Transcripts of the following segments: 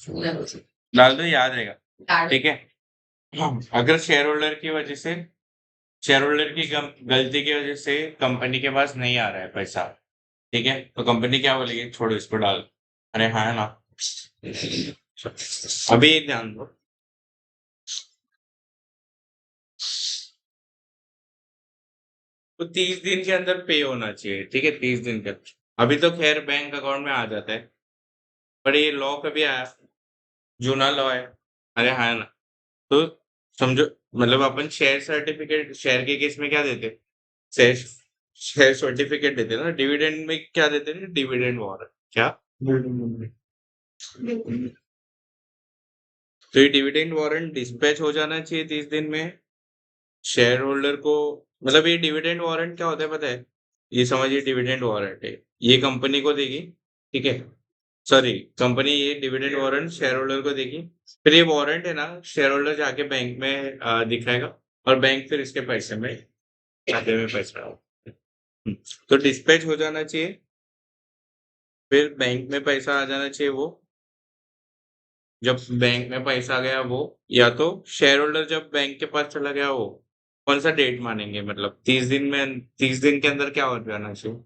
डाल दो, याद रहेगा, ठीक है। अगर शेयर होल्डर की वजह से, शेयर होल्डर की गलती की वजह से कंपनी के पास नहीं आ रहा है पैसा, ठीक है, तो कंपनी क्या बोलेगी, छोड़ो इसको डाल। अरे हाँ है ना, अभी ध्यान दो। तो 30 दिन के अंदर पे होना चाहिए, ठीक है, 30 दिन के अंदर। अभी तो खैर बैंक अकाउंट में आ जाता है, पर ये लॉ कभी आया, जूना लॉ है। अरे हाँ है ना, तो समझो, मतलब अपन शेयर सर्टिफिकेट, शेयर के केस में क्या देते, शेयर शेयर सर्टिफिकेट देते ना, डिविडेंड में क्या देते हैं, डिविडेंड वारंट। क्या, तो ये डिविडेंड वारंट डिस्पैच हो जाना चाहिए 30 दिन में शेयर होल्डर को। मतलब ये डिविडेंड वारंट क्या होता है पता है, ये समझिए, डिविडेंड वारंट है, ये कंपनी को देगी, ठीक है, सॉरी, कंपनी ये डिविडेंड वारंट शेयर होल्डर को देगी, फिर ये वारंट है ना, शेयर होल्डर जाके बैंक में दिखाएगा, और बैंक फिर इसके पैसे में, खाते में पैसा, तो डिस्पैच हो जाना चाहिए, फिर बैंक में पैसा आ जाना चाहिए वो, जब बैंक में पैसा गया वो, या तो शेयर होल्डर जब बैंक के पास चला गया वो, कौन सा डेट मानेंगे, मतलब 30 दिन में, 30 दिन के अंदर क्या हो जाना चाहिए।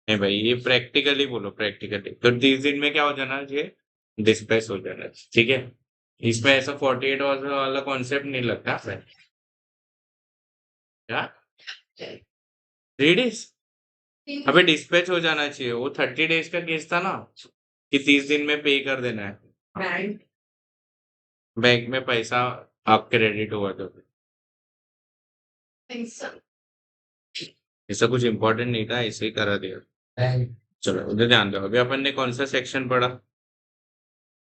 नहीं भाई, ये प्रैक्टिकली बोलो, प्रैक्टिकली तो 30 दिन में क्या हो जाना चाहिए, डिस्पैच हो जाना चाहिए, ठीक है। इसमें ऐसा 48 आवर्स वाला कॉन्सेप्ट नहीं लगता क्या, 3 डेज, अबे डिस्पैच हो जाना चाहिए, वो 30 डेज का केस था ना, कि 30 दिन में पे कर देना है, बैंक में पैसा आप क्रेडिट हुआ तो, ऐसा कुछ इम्पोर्टेंट नहीं था, ऐसे ही करा दिया। चलो उधर ध्यान दो, अभी अपन ने कौन सा सेक्शन पढ़ा,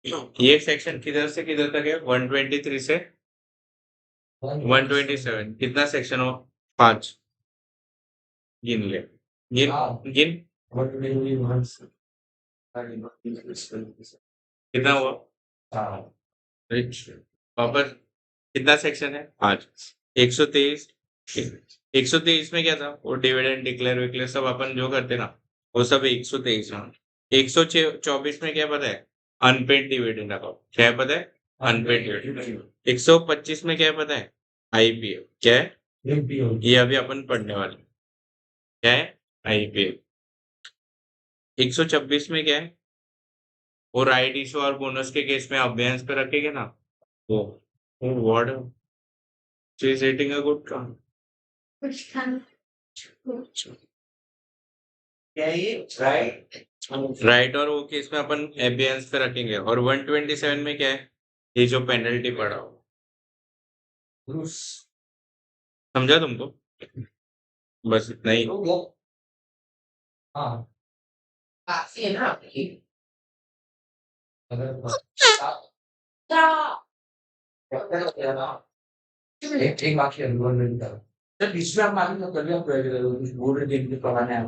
ये सेक्शन किधर से किधर तक है, 123 से 127, कितना सेक्शन हो, 5, गिन ले, गिन गिन, कितना हुआ, वापस, कितना सेक्शन है, 5, 123, 123 में क्या था, वो डिविडेंड डिक्लेयर विक्लेयर सब अपन जो करते ना, वो सब 123 में। 124 में क्या पता है, अनपेड डिविडेंड अकाउंट, क्या है पता है, अनपेड डिविडेंड। 125 में क्या है पता है, आईपीएफ, क्या है, ये अभी अपन पढ़ने वाले, क्या है, आईपीएफ। 126 में क्या है, वो राइट इशू और बोनस के केस में अभ्यास पे रखेंगे ना, वो वर्ड रेटिंग अ गुड काम, राइट, और वो केस में अपन एबियंस पे रखेंगे, और 127 में क्या है, ये जो पेनल्टी पड़ा हो, समझा तुमको, बस इतना ही।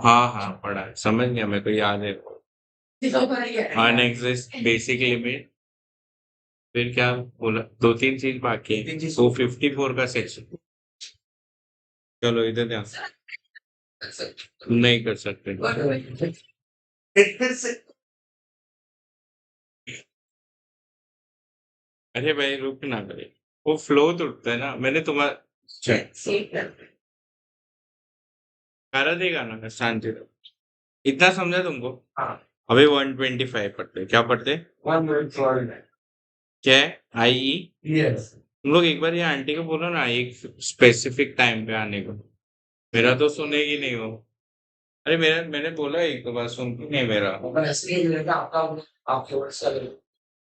हाँ हाँ पढ़ा है, समझ गया, मेरे को याद है, अनएग्जिस्ट बेसिक लिमिट, फिर क्या बोला, 2-3 चीज बाकी है, 254 का सेक्शन, चलो इधर ध्यान, नहीं कर सकते, अरे भाई रुक ना करे, वो फ्लो तो उठता है ना, मैंने तुम्हारा करा देगा ना, शांति रहो, इतना समझा तुमको। अभी 125 पढ़ते, क्या पढ़ते, क्या है, आई, तुम लोग एक बार ये आंटी को बोलो ना, एक स्पेसिफिक टाइम पे आने को, मेरा तो सुनेगी नहीं वो, अरे मेरा, मैंने बोला एक दो बार, सुनती नहीं मेरा,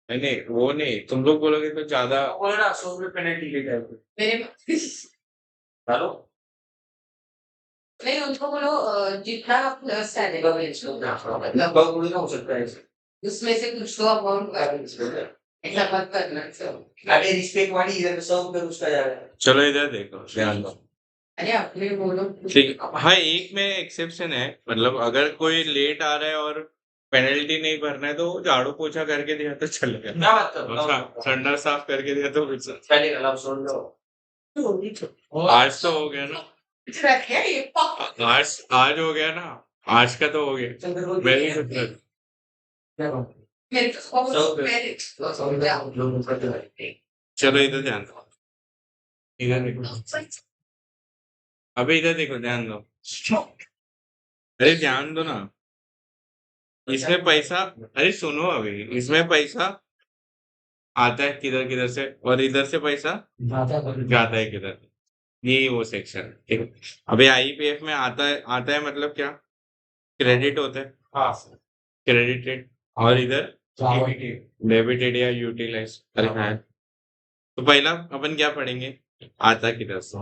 नहीं नहीं वो नहीं, तुम लोग बोलोगे तो ज्यादा, हेलो, नहीं उनको बोलो जितना आप स्टैंडेबल बेच लो, लगभग थोड़ी ना हो सकता है, उसमें से कुछ तो अमाउंट ऐसा मत करना, अरे रिस्पेक्ट वाली इधर सर्व कर उसका जा रहा है, चलो इधर देखो, ध्यान दो, अरे अपने बोलो, ठीक, हाँ एक में एक्सेप्शन है, मतलब अगर कोई लेट आ रहा है और पेनल्टी नहीं भरना है, तो झाड़ू पोछा करके दिया तो चलेगा, क्या बात कर रहा हूँ, संडा साफ करके दिया तो चलेगा, सुन लो, आज तो हो गया ना, आज आज हो गया ना, आज का तो हो गया, वेरी गुड, चलो इधर ध्यान दो, इधर देखो, अबे इधर देखो, ध्यान दो, अरे ध्यान दो ना, इसमें पैसा, अरे सुनो, अभी इसमें पैसा आता है किधर किधर से, और इधर से पैसा जाता है किधर, ये वो सेक्शन, ठीक है। अभी आईपीएफ में आता है मतलब क्या, क्रेडिट होता है, हाँ, क्रेडिटेड, और इधर डेबिटेड या यूटिलाइज, अरे हाँ, तो पहला अपन क्या पढ़ेंगे, आता किधर से,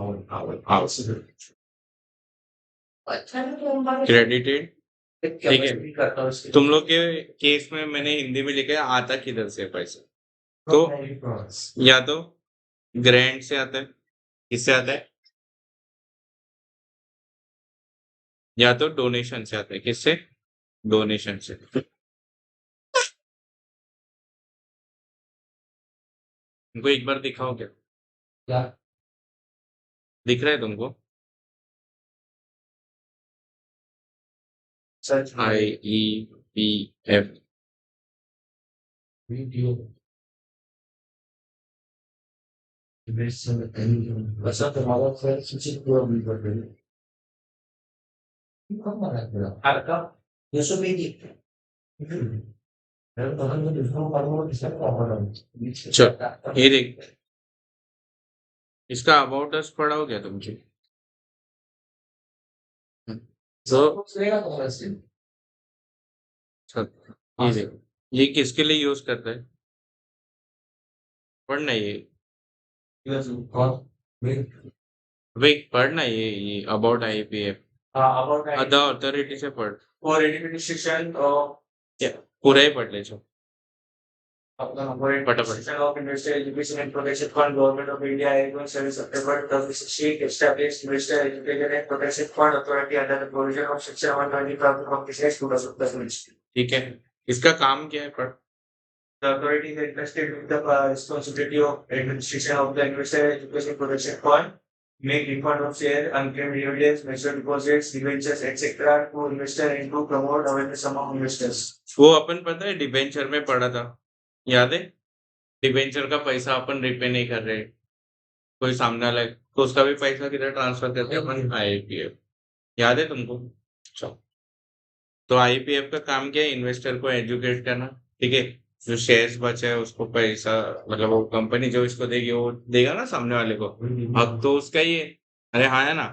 क्रेडिटेड, ठीक है। तुम लोग के केस में मैंने हिंदी में लिखा है आता किधर से पैसा, तो या तो ग्रांट से आता है, किससे आता है, या तो डोनेशन से आता है, किससे, डोनेशन से। तुमको एक बार दिखाओ क्या दिख रहा है तुमको, IEPF, चल ये देख, इसका अबाउट अस पढ़ा हो गया तुमसे, तो चल, ये देख, ये किसके लिए यूज करता है, पढ़ना ये, भाई पढ़ना ये अबाउट आईपीएफ, अदर अथॉरिटी से पढ़, और एडमिनिस्ट्रेशन क्या, पूरा ही पढ़ ले जो, फटाफट, of Investor Education and Protection Fund, Government of India, 7 September 2016, established Investor Education and Protection Fund Authority under the provision of Section 125 of the State 2016. ठीक है, इसका काम क्या है, पढ़। The authority is entrusted with the responsibility of administration of the Investor Education Protection Fund, make refund of share, unclaimed dividends, measure deposits, debentures, etc. to investor and to promote awareness among investors. वो अपन पता है debenture में पढ़ा था, याद है, debenture का पैसा अपन रिपे नहीं कर रहे, कोई सामने वाला है, तो उसका भी पैसा किधर ट्रांसफर करते हैं अपन, आईपीएफ, याद है तुमको, चलो, तो आईपीएफ का काम क्या है, इन्वेस्टर को एजुकेट करना, ठीक है, जो शेयर्स बचे है उसको पैसा, मतलब वो कंपनी जो इसको देगी वो देगा ना सामने वाले को, अब तो उसका ही है, अरे हाँ है ना,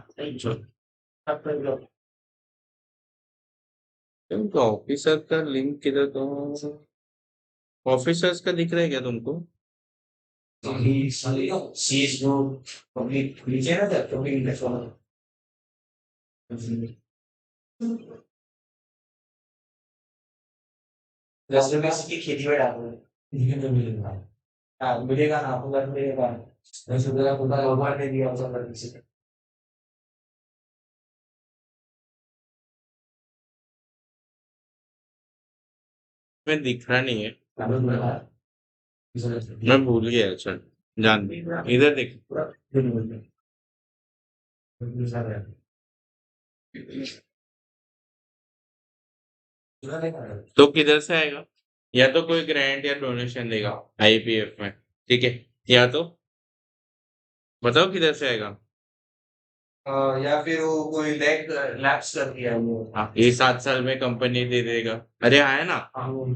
तुमको ऑफिसर का लिंक किधर, तो ऑफिसर्स का दिख रहा है क्या तुमको, की खेती में डालो, मिलेगा ना, आपको मिलेगा, भगवान ने दिया मैं दिख रहा नहीं है, मैं भूल गया, अच्छा जान, इधर देख, तो किधर से आएगा, या तो कोई ग्रांट या डोनेशन देगा आईपीएफ में, ठीक है, या तो बताओ किधर से आएगा, या फिर वो कोई लैप्स कर दिया वो, हाँ, ये 7 साल में कंपनी दे देगा, अरे आया ना,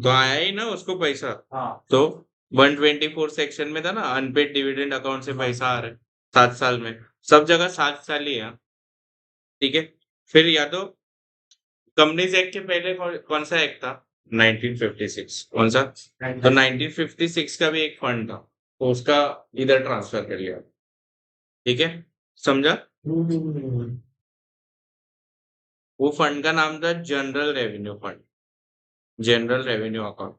तो आया ही ना उसको पैसा, हाँ, तो 124 सेक्शन में था ना, अनपेड डिविडेंड अकाउंट से पैसा आ रहा है 7 साल में, सब जगह 7 साल ही है, ठीक है। फिर या तो कंपनीज एक्ट के पहले कौन सा एक्ट था, 1956, कौन सा, तो 1956 का भी एक फंड था, तो उसका इधर ट्रांसफर कर लिया, ठीक है, समझा, वो फंड का नाम था general revenue fund, general revenue account,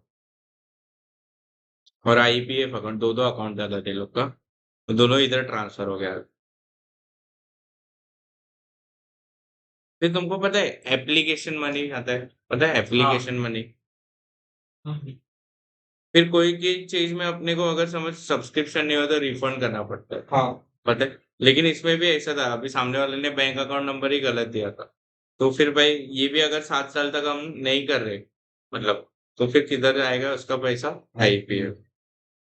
और आईपीएफ अकाउंट, दो अकाउंट था थे लोग का, तो दोनों इधर ट्रांसफर हो गया। फिर तुमको पता है एप्लीकेशन मनी आता है, पता है एप्लीकेशन मनी, फिर कोई की चीज में अपने को अगर समझ सब्सक्रिप्शन नहीं हो तो रिफंड करना पड़ता है, हाँ, पता है, लेकिन इसमें भी ऐसा था, अभी सामने वाले ने बैंक अकाउंट नंबर ही गलत दिया था, तो फिर भाई ये भी अगर 7 साल तक हम नहीं कर रहे, मतलब तो फिर किधर जाएगा उसका पैसा? आईपीएफ।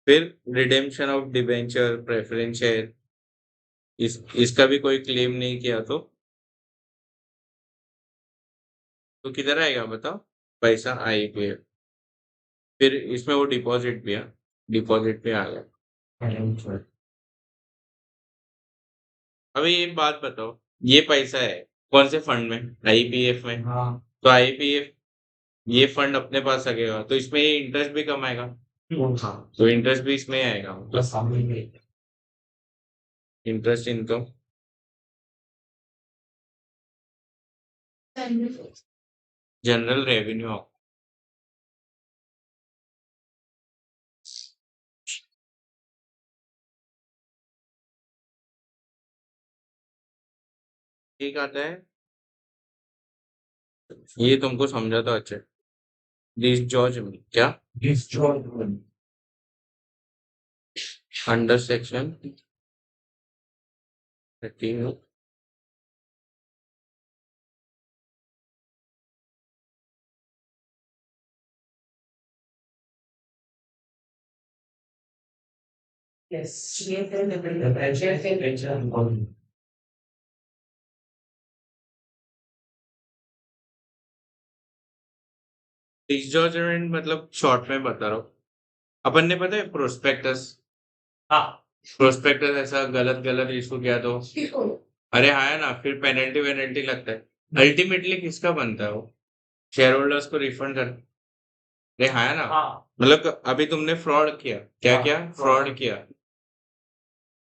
फिर redemption of debenture, preference share, इसका भी कोई क्लेम नहीं किया तो किधर आएगा बताओ? पैसा आईपीएफ। फिर इसमें वो डिपॉजिट भी है, डिपॉजिट पे आ गया। अभी एक बात बताओ, ये पैसा है कौन से फंड में? आईपीएफ में। हाँ। तो आईपीएफ ये फंड अपने पास लगेगा तो इसमें ये इंटरेस्ट भी कम आएगा। हाँ, तो इंटरेस्ट भी इसमें आएगा, plus interest income. General revenue ठीक आता है, ये तुमको समझा तो अच्छा। दिस जॉर्ज क्या? Under section 13। डिसजॉर्जमेंट मतलब शॉर्ट में बता रहा हूँ, अपन ने पता है प्रोस्पेक्टस। हाँ। प्रोस्पेक्टस ऐसा गलत गलत इशू किया तो अरे हाँ है ना, फिर पेनल्टी वेनल्टी लगता है, अल्टीमेटली किसका बनता है वो? शेयर होल्डर्स को रिफंड कर। अरे हाँ है ना। हाँ। मतलब अभी तुमने फ्रॉड किया, क्या किया? फ्रॉड किया।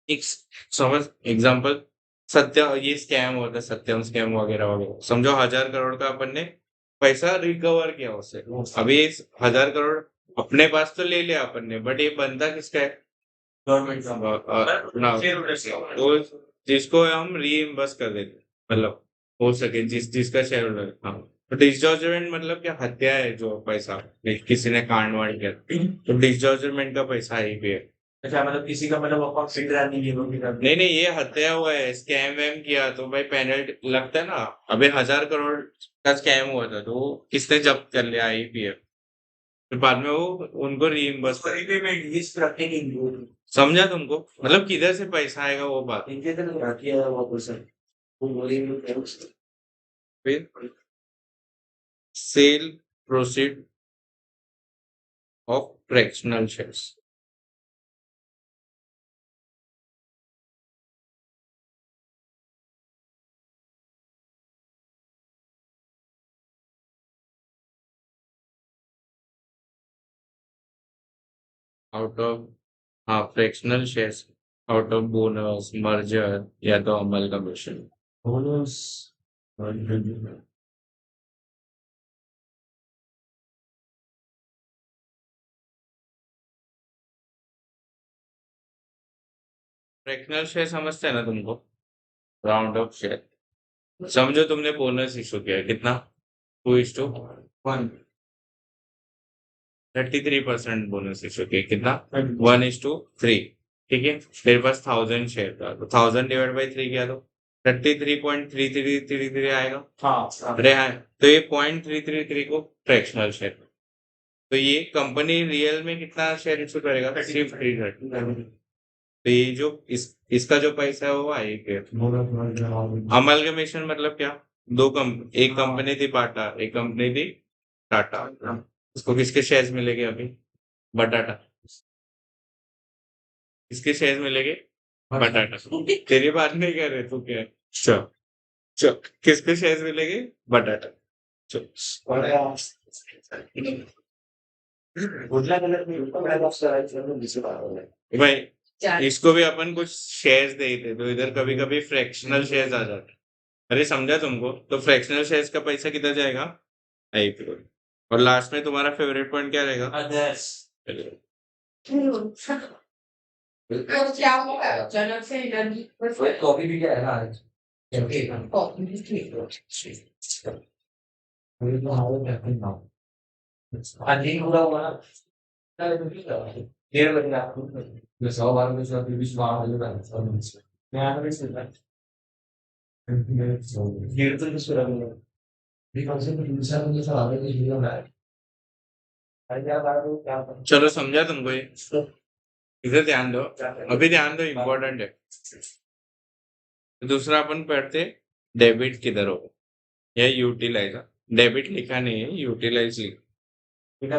एक समझ एग्जांपल, सत्य ये स्कैम होता है, सत्यम स्कैम वगैरह वगैरह, समझो 1,000 करोड़ का अपन ने पैसा रिकवर किया उससे। अभी इस 1,000 करोड़ अपने पास तो ले लिया अपन ने, बट ये बनता किसका है? गवर्नमेंट का ना, तो जिसको हम रीइंबर्स कर देते, मतलब हो सके जिसका शेयर होल्डर। हाँ। तो डिसजॉर्जमेंट मतलब क्या? हत्या है जो पैसा, किसी ने कांड वांड किया तो डिसजॉर्जमेंट का पैसा ही पे है। अच्छा, मतलब किसी का मतलब अकाउंट फिट नहीं है नहीं नहीं, ये हत्या हुआ है, स्कैम वैम किया तो भाई पेनल्टी लगता है ना। अबे 1,000 करोड़ का स्कैम हुआ था तो वो किसने जब्त कर लिया? आईपीएफ। फिर बाद में वो उनको रीइंबर्स समझा तुमको? मतलब किधर से पैसा आएगा वो बात। फिर sale proceed of fractional shares. Out of, हाँ, fractional shares out of bonus, merger या तो अमल कमीशन। बोनस, फ्रैक्शनल शेयर समझते हैं ना तुमको? Round off share. समझो तुमने बोनस इशू किया, कितना? 2:1। 33% बोनस इशू किया, कितना? 1:3। ठीक है, तेरे पास 1,000 शेयर था तो 1,000 डिवाइड बाई 3 किया तो 33.3333 आएगा। हाँ। अरे हाँ, तो ये 0.333 को फ्रैक्शनल शेयर। तो ये कंपनी रियल में कितना शेयर इशू करेगा? सिर्फ 330। तो ये जो इसका जो पैसा है वो आएगा। अमलगमेशन मतलब क्या? एक कंपनी थी बाटा, एक कंपनी थी टाटा। उसको किसके शेयर्स मिलेंगे अभी? बटाटा। किसके शेयर्स मिलेंगे? बटाटा। तेरी बात नहीं कर रहे तू, क्या है? चल चल, किसके शेयर्स मिलेंगे? बटाटा। चल। भाई इसको भी अपन कुछ शेयर्स दे थे तो इधर कभी कभी फ्रैक्शनल शेयर्स आ जाते। अरे समझा तुमको? तो फ्रैक्शनल शेयर्स का पैसा किधर जाएगा? आईपीओ। और लास्ट में तुम्हारा फेवरेट पॉइंट क्या रहेगा? अदर्स। क्या होगा जनरल से इधर कॉपी भी क्या है ना आज? कॉपी भी ठीक है। अभी तो हाल है ना, आज ही पूरा हुआ ना। 1:30 आपको मैं 100 बार में से अभी भी सुबह आ जाएगा। मैं आने में से 1:30 तो किस तरह में भी कौन से दूसरा में से आगे भी जुड़ा है। चलो समझा तुमको ये? इधर ध्यान दो, अभी ध्यान दो, इम्पोर्टेंट है। दूसरा अपन पढ़ते डेबिट किधर हो या यूटिलाइज। डेबिट लिखा नहीं है, यूटिलाइज लिखा। एक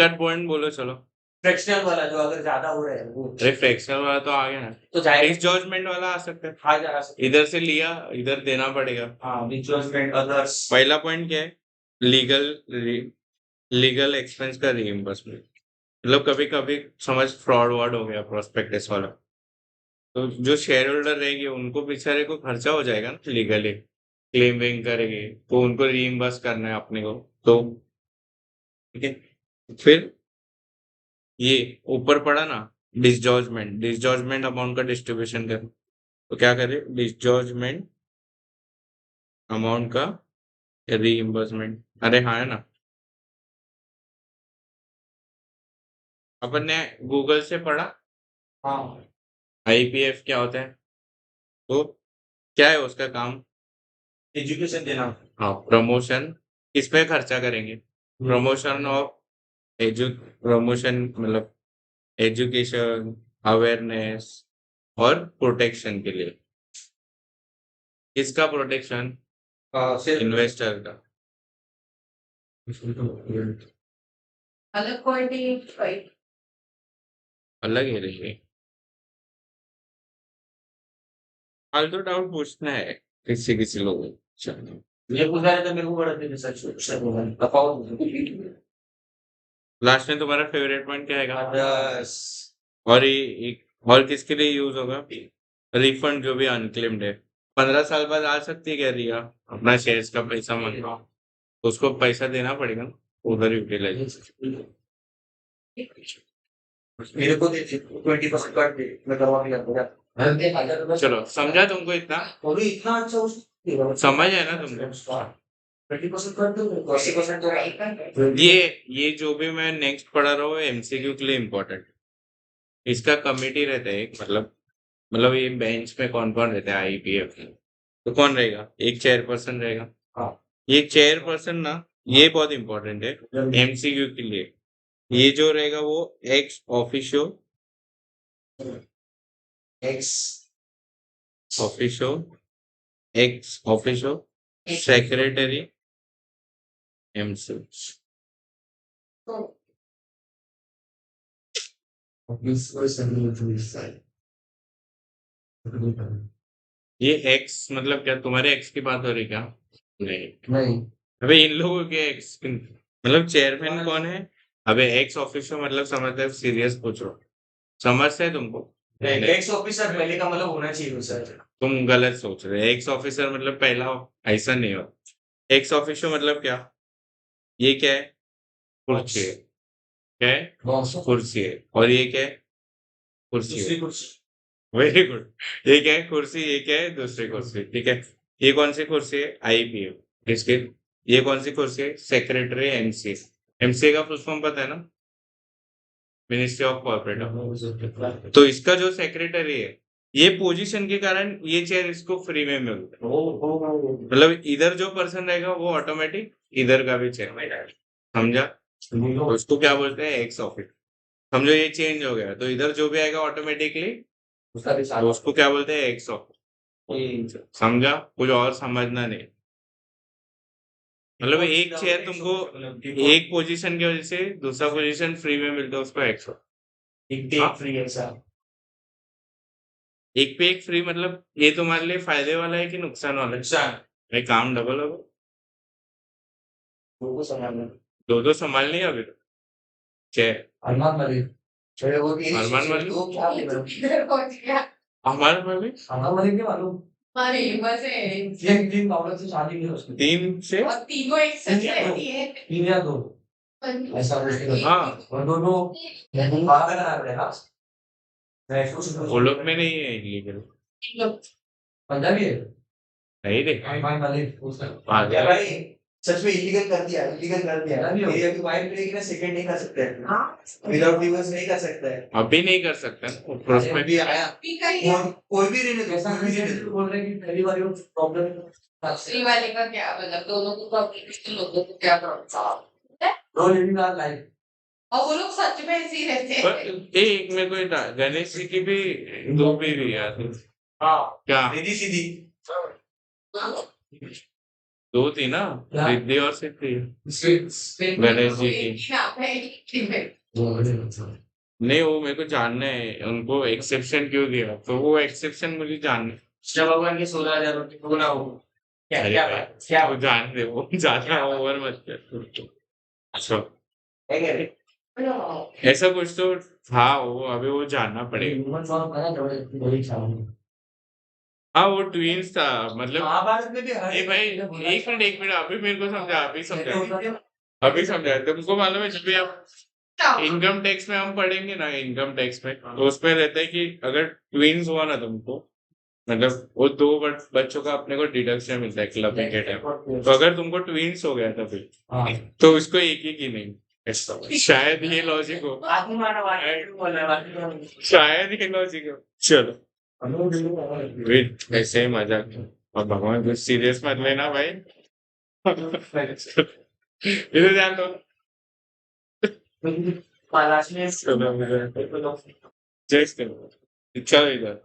आध पॉइंट बोलो चलो। फ्रैक्शनल वाला जो अगर ज्यादा हो रहा है वो। अरे फ्रैक्शनल वाला तो आ गया ना, तो जाएगा। डिसजॉर्जमेंट वाला आ सकता है। हाँ जा सकता इधर से लिया, इधर देना पड़ेगा। हाँ डिसजॉर्जमेंट अदर्स। पहला पॉइंट क्या है? लीगल एक्सपेंस का रीइंबर्समेंट। मतलब कभी कभी समझ फ्रॉड वर्ड हो गया प्रोस्पेक्टस वाला, तो जो शेयर होल्डर रहेंगे उनको बेचारे को खर्चा हो जाएगा ना, लीगली क्लेम वेम करेंगे तो उनको रीइंबर्स करना है अपने को। तो ठीक है, फिर ये ऊपर पड़ा ना, डिसजॉर्जमेंट अमाउंट का डिस्ट्रीब्यूशन कर। तो क्या करे, डिसजॉर्जमेंट अमाउंट का रीइंबर्समेंट। अरे हाँ है ना, अपन ने गूगल से पढ़ा हाँ आईपीएफ क्या होता है, तो क्या है उसका काम? एजुकेशन देना। हाँ, प्रमोशन। किस पे खर्चा करेंगे? प्रमोशन ऑफ प्रमोशन मतलब एजुकेशन, अवेयरनेस और प्रोटेक्शन के लिए। किसका प्रोटेक्शन? इन्वेस्टर का। अलग पॉइंट अलग ही रही। फालतू डाउट पूछना है किसी किसी लोगों को। चलो, ये पूछ रहा है तो मेरे को बड़ा दिन सच सच बोला बताओ। लास्ट में तुम्हारा फेवरेट पॉइंट क्या है? यस और ये एक और किसके लिए यूज होगा? रिफंड जो भी अनक्लेम्ड है, 15 साल बाद आ सकती है क्या रिया अपना शेयर्स का पैसा मांगना, तो उसको पैसा देना पड़ेगा ना, उधर यूटिलाइज। मेरे को दे 20% काट दे मैं करवा के लगूंगा। चलो समझा तुमको इतना? और इतना अच्छा उस समझ है ना तुमको? 20% काट दो 80% तो ये जो भी मैं नेक्स्ट पढ़ा रहा हूँ एमसीक्यू के लिए इम्पोर्टेंट। इसका कमिटी रहता है एक, मतलब ये बेंच पे कौन कौन रहता है आईपीएफ, तो कौन रहेगा? एक चेयरपर्सन रहेगा। हाँ ये चेयरपर्सन ना, ये बहुत इंपॉर्टेंट है एमसीक्यू के लिए। ये जो रहेगा वो ex officio ex officio ex officio secretary MC. ये एक्स मतलब क्या, तुम्हारे एक्स की बात हो रही क्या? नहीं, नहीं अबे इन लोगों के एक्स मतलब चेयरमैन कौन है? अबे एक्स ऑफिशियो मतलब समझते, सीरियस पूछो, समझते है तुमको? एक्स ऑफिसर पहले का मतलब होना चाहिए सर। तुम गलत सोच रहे हो। एक्स ऑफिसर मतलब पहला, ऐसा नहीं हो। एक्स ऑफिशियो मतलब क्या? ये क्या है? कुर्सी है। क्या है? कुर्सी है। और ये क्या है? कुर्सी है। Very good. ये क्या है? कुर्सी। ये क्या है? दूसरी कुर्सी। ठीक है, ये कौन सी कुर्सी है? आईपीएफ। इसके ये कौन सी कुर्सी है? Secretary MC. एमसी का फुल फॉर्म पता है ना? Ministry of corporate. तो इसका जो सेक्रेटरी है, ये पोजीशन के कारण ये चेयर इसको फ्री में मिलता है। मतलब इधर जो पर्सन रहेगा वो ऑटोमेटिक इधर का भी चेयर। समझा? तो उसको क्या बोलते हैं? X office. समझो ये चेंज हो गया तो इधर जो भी आएगा ऑटोमेटिकली, तो उसको क्या बोलते हैं? X office. समझा? कुछ और समझना नहीं। मतलब एक चेयर तुमको एक पोजीशन की वजह से दूसरा पोजीशन फ्री में मिलता है, उसको एक्स एक फ्री है सर। एक पे एक फ्री मतलब ये तुम्हारे लिए फायदे वाला है कि नुकसान वाला है? नुकसान। भाई काम डबल होगा। वो संभालना दो संभालनी है अभी तो। चेयर अरमान मलिक चलो वो भी अरमान मलिक तो क्या इधर पहुंच गया। हमारे में भी अरमान मलिक नहीं मालूम। अरे बस है। तीन तीन औरत से शादी की उसने। 3 से और तीनों एक साथ रहती है। तीन या दो ऐसा कुछ। हाँ, और दोनों पागल आ रहे हैं। मैं सोच वो लोग में नहीं है इलीगल। पंजाबी है नहीं रे, अरमान मलिक उसका हाँ, क्या भाई सच में इलीगल कर दिया ना मेरी अभी वाइफ रहेगी ना सेकंड नहीं कर सकते हैं। हाँ विदाउट डिवोर्स नहीं कर सकता है। अभी नहीं कर सकता ना, प्रोस्पेक्ट भी आया कहीं कोई भी रहने दो कोई भी रहने दो बोल रहे हैं कि पहली बार प्रॉब्लम दूसरी वाले का क्या मतलब दोनों को प्रॉब्लम लोगों को क्या problem no living our life. और वो लोग सच में ऐसे ही रहते पर हैं। एक मेरे को ये था, गणेश जी की भी 2 बीवी यार। हाँ क्या? सीधी सीधी 2 थी ना? क्या? रिद्धि और सिद्धि। गणेश जी की। एक ही नाम है, एक ही है। नहीं, वो मेरे को जानना है, उनको एक्सेप्शन क्यों दिया? तो वो एक्सेप्शन मुझे जानना है। कृष्ण भगवान के 16,000 रोटी बोला हो। क्या अरे क्या भाई, बात क्या वो जान दे, वो ज़्यादा ओवर मत कर। अच्छा, है क्या रे? ऐसा कुछ तो था वो, अभी वो जानना पड़ेगा। ह्यूमन फॉर्म का ना थोड़ी हाँ, वो ट्विन्स था, मतलब महाभारत में भी हर नहीं भाई, एक मिनट, अभी मेरे को समझा, अभी समझा। तुमको मालूम है, जब भी आप इनकम टैक्स में हम पढ़ेंगे ना, इनकम टैक्स में, तो उसमें रहता है कि अगर ट्विन्स हुआ ना तुमको, मतलब वो 2 बच्चों का अपने को डिडक्शन मिलता है क्लबिंग के टाइम। तो अगर तुमको ट्विन्स हो गया तभी, तो उसको एक ही की नहीं। ऐसा शायद ये लॉजिक हो, शायद ये लॉजिक हो। चलो, वेट, ऐसे ही मजाक। और भगवान कुछ सीरियस मत लेना भाई। इधर ध्यान दो। जस्ट चलो इधर,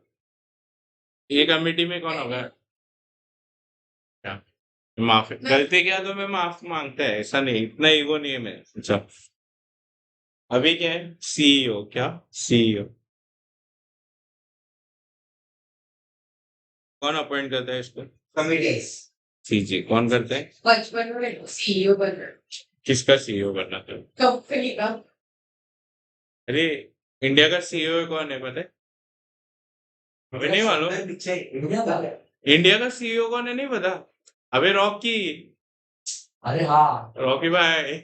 ये कमेटी में कौन होगा? क्या? माफ, गलती किया तो मैं माफ मांगता है, ऐसा नहीं, इतना ईगो नहीं है मैं। अच्छा, अभी क्या है? सीईओ। क्या? सीईओ कौन अपॉइंट करता है इसको? कमिटीज सीजी कौन करता है? बचपन में सीईओ बन रहे, किसका सीईओ बनना था? कंपनी का। अरे, इंडिया का सीईओ कौन है पता है? हमें नहीं मालूम। पीछे इंडिया का है। इंडिया का सीईओ कौन है नहीं पता? अबे रॉकी, अरे हाँ रॉकी भाई।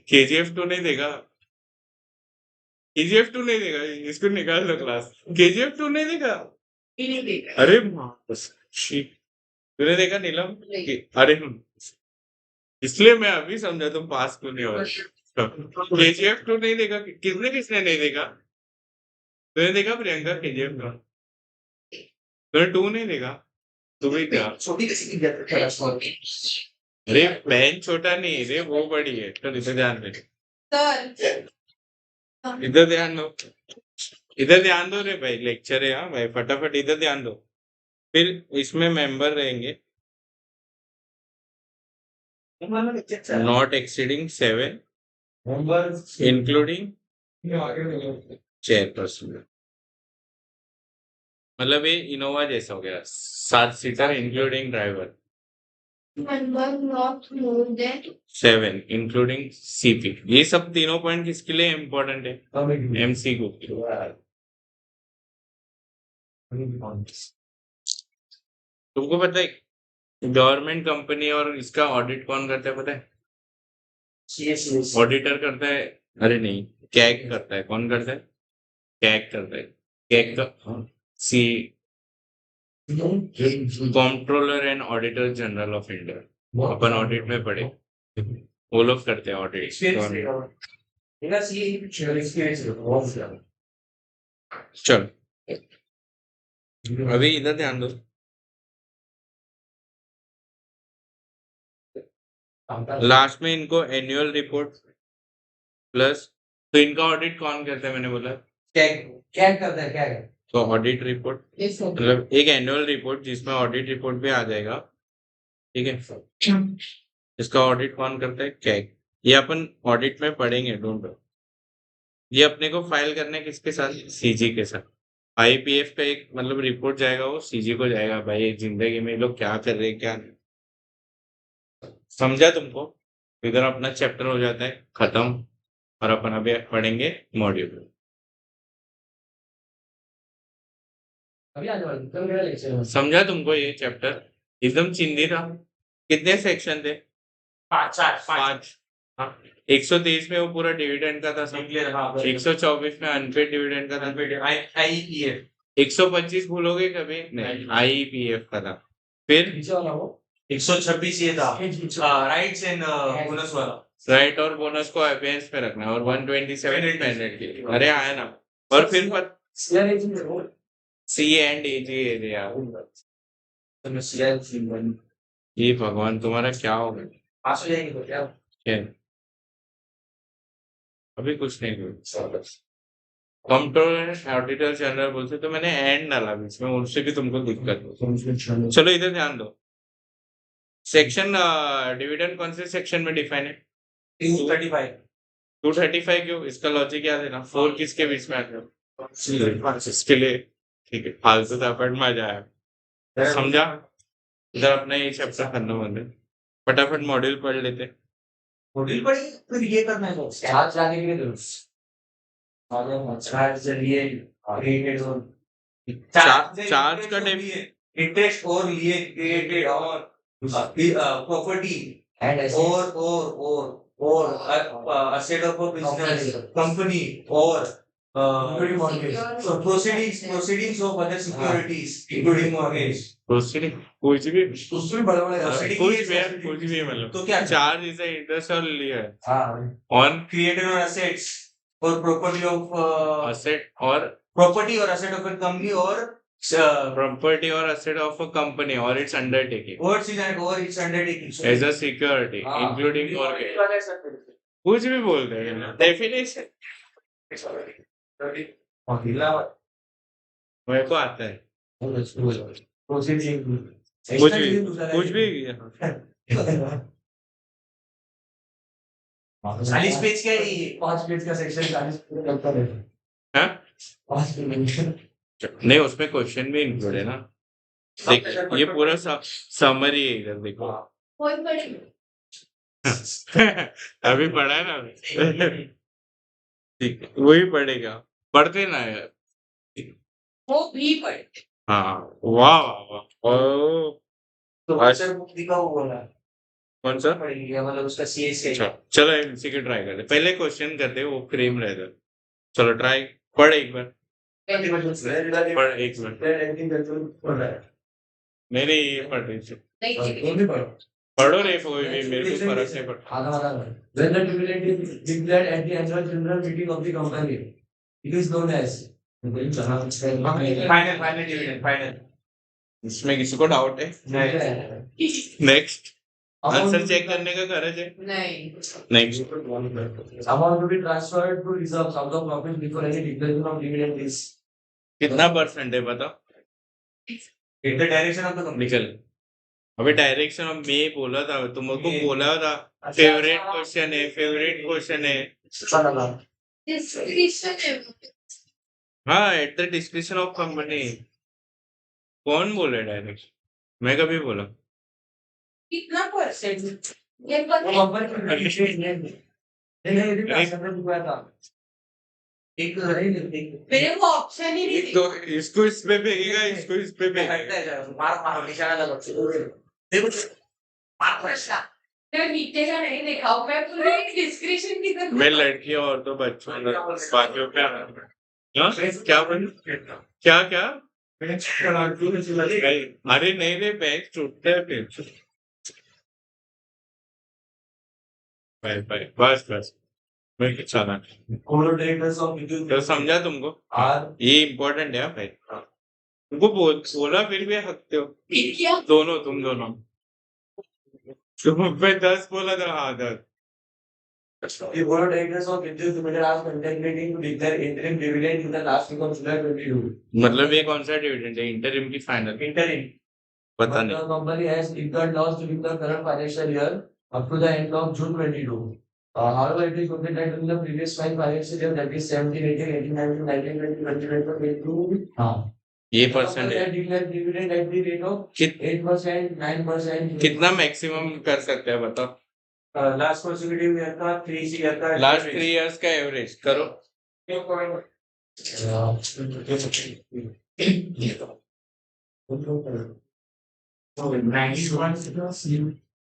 केजीएफ 2 नहीं देखा? केजीएफ 2 नहीं देखा? इसको निकाल दो क्लास। केजीएफ 2 नहीं देखा? ये नहीं देखा। अरे बस शी, तूने देखा नीलम? नहीं। अरे इसलिए मैं अभी समझा तुम पास क्यों नहीं हो रहे। केजीएफ 2 नहीं देखा? किसने किसने नहीं देखा? तूने देखा प्रियंका केजीएफ 2? तूने 2 नहीं देखा? तुम्हें क्या? छोटी किसी की जाती है। अरे बहन छोटा नहीं रे, वो बड़ी है। तो इधर ध्यान दे, सर, इधर ध्यान दो, इधर ध्यान दो रे भाई, लेक्चर है। हाँ भाई, फटाफट इधर ध्यान दो। फिर इसमें मेंबर रहेंगे नॉट एक्सीडिंग 7, इंक्लूडिंग चेयरपर्सन। मतलब ये इनोवा जैसा हो गया, 7 seater including driver, member not more than 7 including CP. ये सब तीनों पॉइंट किसके लिए इम्पोर्टेंट है? एमसी को। तुमको पता है गवर्नमेंट कंपनी और इसका ऑडिट कौन करता है पता है? ऑडिटर करता है। अरे नहीं, कैग करता है। कौन करता है? कैग करता है। कैग का सी, controller and auditor general of India. अपन ऑडिट में पढ़े, वो लोग करते हैं ऑडिट। चल, अभी इधर ध्यान दो। लास्ट में इनको एनुअल रिपोर्ट प्लस, तो इनका ऑडिट कौन करता है मैंने बोला? क्या करता है क्या है? तो ऑडिट रिपोर्ट, मतलब एक एनुअल रिपोर्ट जिसमें ऑडिट रिपोर्ट भी आ जाएगा, ठीक है। इसका ऑडिट कौन करता है? कैग। ये अपन ऑडिट में पढ़ेंगे, डोंट वरी। ये अपने को फाइल करना है किसके साथ? सीजी के साथ। आईपीएफ का एक मतलब रिपोर्ट जाएगा, वो सीजी को जाएगा। भाई जिंदगी में ये लोग क्या कर रहे हैं क्या नहीं। समझा तुमको? इधर अपना चैप्टर हो जाता है खत्म, और अपन अभी पढ़ेंगे मॉड्यूल। अभी आने वाला तो मेरा लेक्चर समझा तुमको ये चैप्टर? एकदम चिंदी था। कितने सेक्शन थे? 5। हाँ, 123 में वो पूरा डिविडेंड का था सब। 124 में अनपेड डिविडेंड का था। आईईपीएफ 125 भूलोगे कभी नहीं, आईपीएफ का था। फिर 126 ये था राइट्स एंड बोनस वाला। राइट और बोनस को अबेंस पे रखना, और 127 पेनल्टी। अरे आया ना। और फिर सी एंड एजी एरिया। ये भगवान तुम्हारा क्या होगा? पास हो जाएंगे तो क्या? क्या? अभी कुछ नहीं हुआ। कंट्रोलर ऑडिटर जनरल बोलते तो मैंने एंड डाला बीच में, उससे भी तुमको दिक्कत हो। चलो इधर ध्यान दो। सेक्शन डिविडेंड कौन से सेक्शन में डिफाइन है? 235 235 क्यों? इसका लॉजिक क्या देना? 4 किसके बीच में आते हो? इसके लिए ठीक है, फालतू था बट मजा आया। समझा? इधर अपना ये चैप्टर खत्म हो गया, फटाफट मॉड्यूल पढ़ लेते। मॉड्यूल पढ़ी फिर ये करना है चार्ज लाने के लिए चार्ज लिए क्रिएटेड और चार्ज का इंटरेस्ट और लिए क्रिएटेड और प्रॉपर्टी एंड और asset of a business company or proceedings of other securities including mortgage proceeding कुछ भी उसमें बड़ा कुछ भी मतलब तो क्या चार्ज इज इंटरेस्ट और लिया है हाँ on created or assets or property of asset और property or asset of a company or property or asset of a company or its undertaking or its undertaking as a security including mortgage कुछ भी बोल रहे हैं definition मेरे को आता है कुछ भी 40 पेज का ही 5 पेज का सेक्शन 40 पेज लगता है हाँ 5 पेज नहीं उसमें क्वेश्चन भी इंक्लूड है ना देख ये पूरा समरी है इधर देखो कोई पढ़े अभी पढ़ा है ना ठीक है वही पढ़ेगा पढ़ते ना यार वो भी पढ़े हाँ वाह वाह ओ तो मास्टर बुक दिखा वो बोला कौन सा पढ़ेंगे मतलब उसका सीएस अच्छा चलो एमसीक्यू ट्राई करते पहले क्वेश्चन करते वो फ्रेम रहता चलो ट्राई पढ़ एक बार पढ़ एक मिनट मेरे ये पढ़ रही थी नहीं पढ़ो रे कोई भी मेरे को फर्क नहीं पड़ता When the dividend is declared at the annual general meeting of the company, it is known as final dividend final. इसमें किसी को डाउट है नेक्स्ट आंसर चेक करने का गरज है नहीं next Amount to be transferred to reserves out of profit before any declaration of dividend is कितना परसेंट है बता in the direction of the company. निकल अभी डायरेक्शन ऑफ मे बोला था तुमको बोला था फेवरेट क्वेश्चन है डिस्क्रिप्शन है हाँ at the description of company कौन बोले डायरेक्ट मैं कभी बोला कितना परसेंट ये पता मेरे को ऑप्शन ही नहीं तो इसको इस पे फेंकेगा इसको इस पे मैं नीचे का नहीं देखा मैं पूरी डिस्क्रिप्शन की तरफ मैं लड़कियों और तो बच्चों बाकियों पे क्या क्या क्या अरे नहीं रे बैग छूटता है फिर बस मैं क्या चाह तो समझा तुमको ये इम्पोर्टेंट है भाई तुमको बोला फिर भी हकते हो क्या तुम दोनों तुम पे 10 बोला था हाँ 10 The board of directors of Vidyut Limited are contemplating to declare interim dividend in the last week of July 22. मतलब ये कौन सा डिविडेंड है इंटरिम की फाइनल Interim. पता नहीं The company has incurred loss during the current financial year up to the end of June 22. However, it is noted that in the previous 5 financial year, that is 17, 18, 18, 19, 19, 20, 21, 22, ये percent है declared dividend at the rate of 8%, 9%. कितना maximum कर सकते हैं बताओ last consecutive year का 3 year का last 3 years का एवरेज करो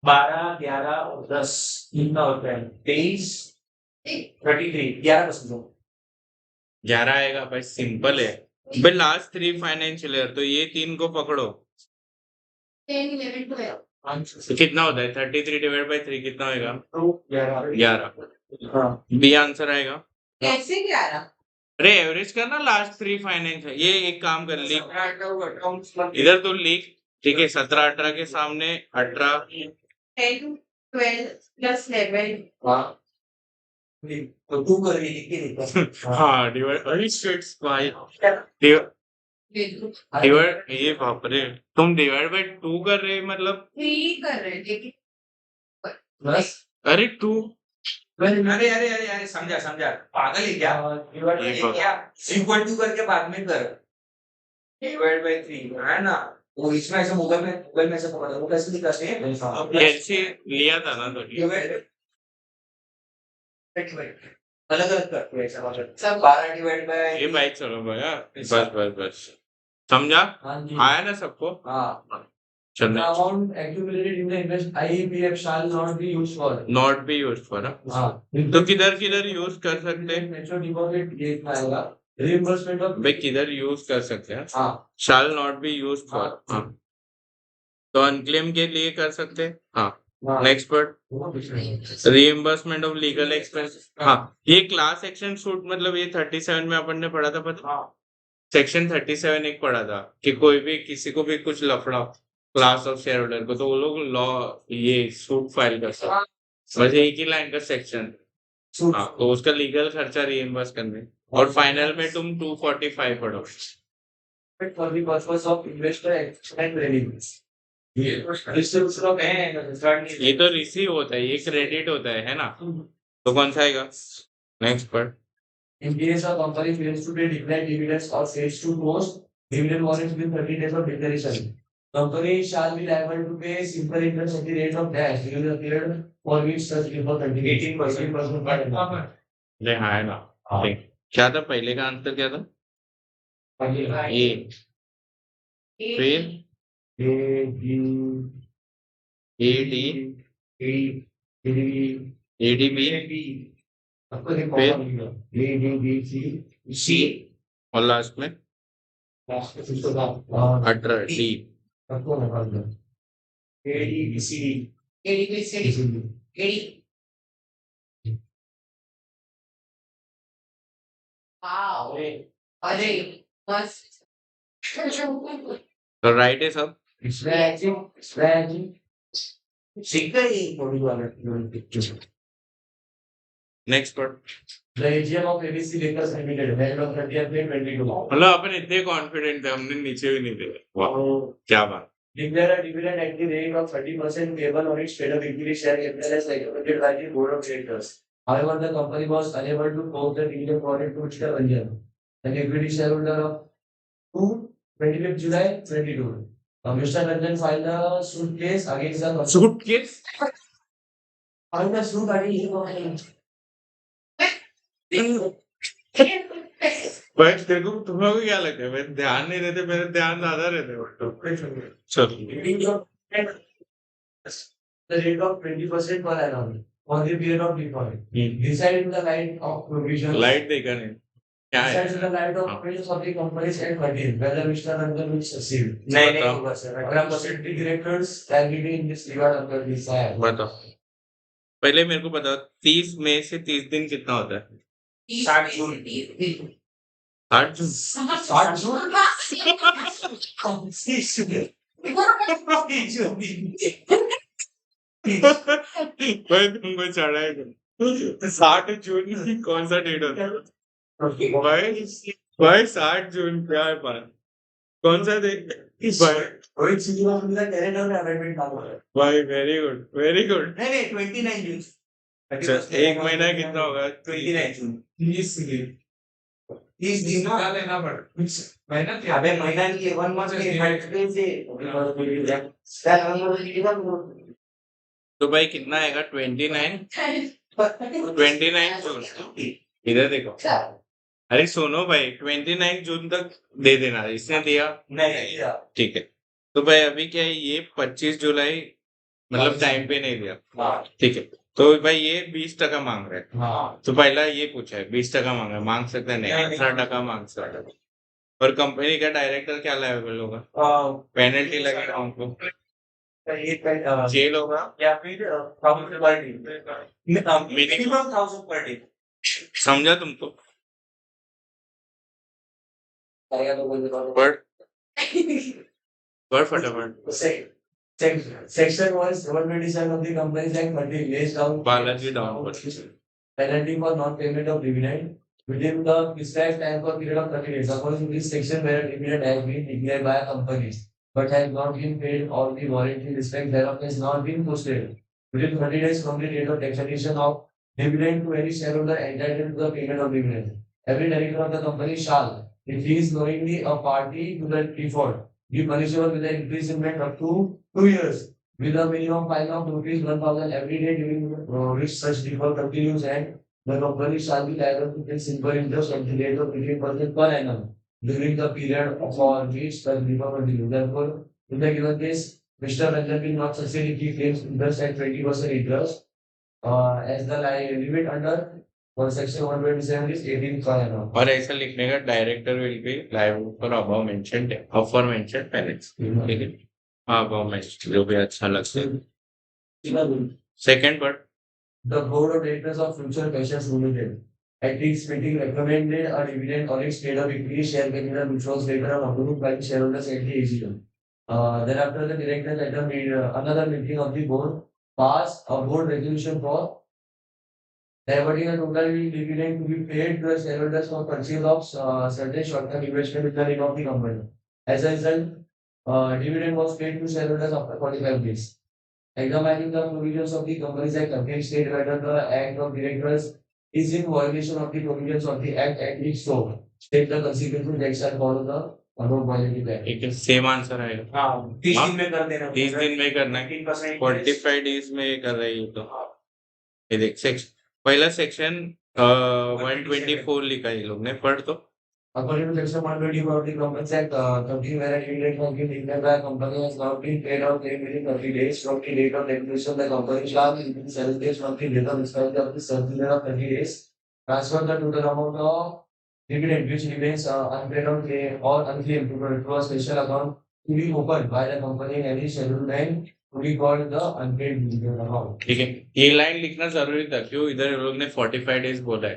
बारह 11 और 10 कितना होता है 23 33 11% 11 आएगा भाई सिंपल है भाई लास्ट 3 फाइनेंशियल ईयर तो ये 3 को पकड़ो 10 11 12 तो कितना होता है 33 डिवाइड बाय 3 कितना होएगा 11 बी आंसर आएगा कैसे 11 अरे एवरेज करना लास्ट 3 फाइनेंस ये एक काम कर लिख इधर तो लिख ठीक है 17 18 के सामने 18 10 12 plus 11 तो तू कर लिख के देता हाँ डिवाइड अरे शिट्स भाई डिवाइड ये बाप रे तुम डिवाइड बाय 2 कर रहे मतलब 3 कर रहे हैं लेकिन प्लस अरे 2 अरे अरे अरे अरे समझा समझा पागल है क्या डिवाइड ये बाय क्या इक्वल टू करके बाद में कर डिवाइड बाय 3 है ना वो इसमें ऐसे मोबाइल में ऐसे पकड़ा वो कैसे दिखाते हैं ऐसे लिया था ना तो अलग अलग करते हैं ऐसा मतलब सब 12 डिवाइड बाय ये बाइक चलो भैया बस बस बस समझा हाँ जी आया ना सबको हाँ The चलने amount accumulated in the invest IEPF shall not be used for. Not be use for हाँ तो किधर किधर यूज कर सकते हैं नेचुरल डिपॉजिट ये इतना आएगा reimbursement of भाई किधर यूज कर सकते हैं हाँ शाल नॉट बी यूज फॉर हाँ। हाँ तो अनक्लेम के लिए कर सकते हैं हाँ हाँ next part reimbursement of legal expense हाँ ये क्लास एक्शन सूट मतलब ये 37 में अपन ने पढ़ा था पता हाँ सेक्शन 37 एक पढ़ा था कि कोई भी किसी को भी कुछ लफड़ा क्लास ऑफ शेयर होल्डर को तो वो लोग लॉ ये सूट फाइल कर सकते बस एक ही लाइन का सेक्शन हाँ तो उसका लीगल खर्चा रीइंबर्स करने और फाइनल में तुम 245 पढ़ो for the purpose of investor and revenues. ये distribution of ये तो रिसीव होता है ये क्रेडिट होता है ना तो कौन सा आएगा next part In case a company fails to pay declared dividends or fails to post dividend warrants within 30 days of declaration, company shall be liable to pay simple interest at the rate of dash during the period for which such default continues. 18% per annum. अरे हाँ है ना हाँ। ठीक। क्या था पहले का आंसर क्या था ए फिर A D A D A D A D B B आपको एक फिर? कॉमन मिलेगा A D B C सी और लास्ट में लास्ट में उसके बाद 18 डी आपको निकाल दो A D B C D wow अरे मस्त तो राइट है सब Strategy सीख गई बॉडी वाला next part The AGM of ABC Liquors Limited held on 30th May 22 मतलब अपन इतने कॉन्फिडेंट थे हमने नीचे भी नहीं दिया वाह क्या बात declare a dividend at the rate of 30% payable on its paid-up equity share capital as recommended by the board of directors. However, the company was unable to post the dividend warrant to Mr. Ranjan, an equity shareholder of 25th July 22. Mr. Ranjan filed a suit case against the company. Suitcase Filed a suit against भाई तेरे को तुम लोग को क्या लगता है मैं ध्यान नहीं देते मेरे ध्यान ज्यादा रहते हैं चलो the rate of 20% per annum on the period of default. Decided in the light of provisions. Light देखा नहीं क्या है Decided in the light of provisions of the company's Act 13, whether Mr. Ranjan will succeed. नहीं, नहीं, अगर the directors can be in this regard under this act. बताओ पहले मेरे को बताओ 30 मई से 30 दिन कितना होता है 60 जून। 8 जून 60 जून? भाई तुमको चढ़ा है 60 जून की कौन सा डेट होता है भाई 60 जून क्या है पास कौन सा डेट भाई वेरी गुड नहीं 29 जून अच्छा एक महीना कितना होगा 29 जून 30 दिन 30 दिन ना लेना पड़ महीना अबे महीना नहीं 1 मंथ के 30 से तो भाई कितना आएगा 29 जून इधर देखो अरे सुनो भाई 29 जून तक दे देना इसने दिया नहीं ठीक है तो भाई अभी क्या है ये 25 जुलाई मतलब टाइम पे नहीं दिया ठीक है तो भाई ये 20% मांग रहे हैं हाँ तो पहला ये पूछा है 20% मांग रहे हैं मांग सकते हैं नहीं 18% मांग सकते हैं और कंपनी का डायरेक्टर क्या लायबल होगा पेनल्टी लगेगा उनको जेल होगा या फिर 1000 per day minimum 1000 per day समझा तुमको वर्ड फटाफट Section 1 727 of the Companies Act 30 lays down Balaji down penalty for non-payment of dividend within the prescribed time for period of 30 days. According to this section, where dividend has been declared by a company but has not been paid or the warranty respect thereof has not been posted within 30 days from the date of declaration of dividend to any shareholder entitled to the payment of dividend. Every director of the company shall, if he is knowingly a party to the default, be punishable with an imprisonment up to 2 years with a minimum fine of rupees 1,000 every day during which such default continues, and the company shall be liable to pay simple interest at the rate of 15% per annum during the period for which the default continues. Therefore, in the given case, Mr. Ranjan will not succeed if he claims interest at 20% interest, as the limit under section 127 is 18 per annum. और ऐसा लिखने का director will be liable for above mentioned penalties, ठीक है। Above mentioned जो भी अच्छा लगता है। Second part, The board of directors of Future Pensions Limited at its meeting recommended a dividend on its paid up equity share capital which was later on approved by the shareholders at the AGM. Thereafter, the directors at another meeting of the board passed a board resolution for diverting a total dividend to be paid to the shareholders for purchase of certain short-term investment in the name of the company. As a result, dividend was paid to shareholders after 45 days. Examining the provisions of the Companies Act, again state whether the Act of Directors is in violation of the provisions of the Act, and if so, state the consequences that shall follow the above violated Act. एक same answer आएगा। हाँ, 30 दिन में कर देना। 30 दिन में करना है, 45 डेज में कर रही है तो ये देख सेक्शन, पहला सेक्शन 124 लिखा है ये लोग ने, पढ़ तो। According to section 124 of the Companies Act, company where a dividend has been declared by a company has not been paid out within 30 days from the date of declaration, the company shall within 7 days from the date of expiry of the circular of 30 days transfer the total amount of dividend which remains unpaid or unclaimed to a special account to be opened by the company in any scheduled time to be called the unpaid dividend amount. ठीक है, ये line लिखना जरूरी था, क्यों इधर लोग ने 45 डेज बोला है,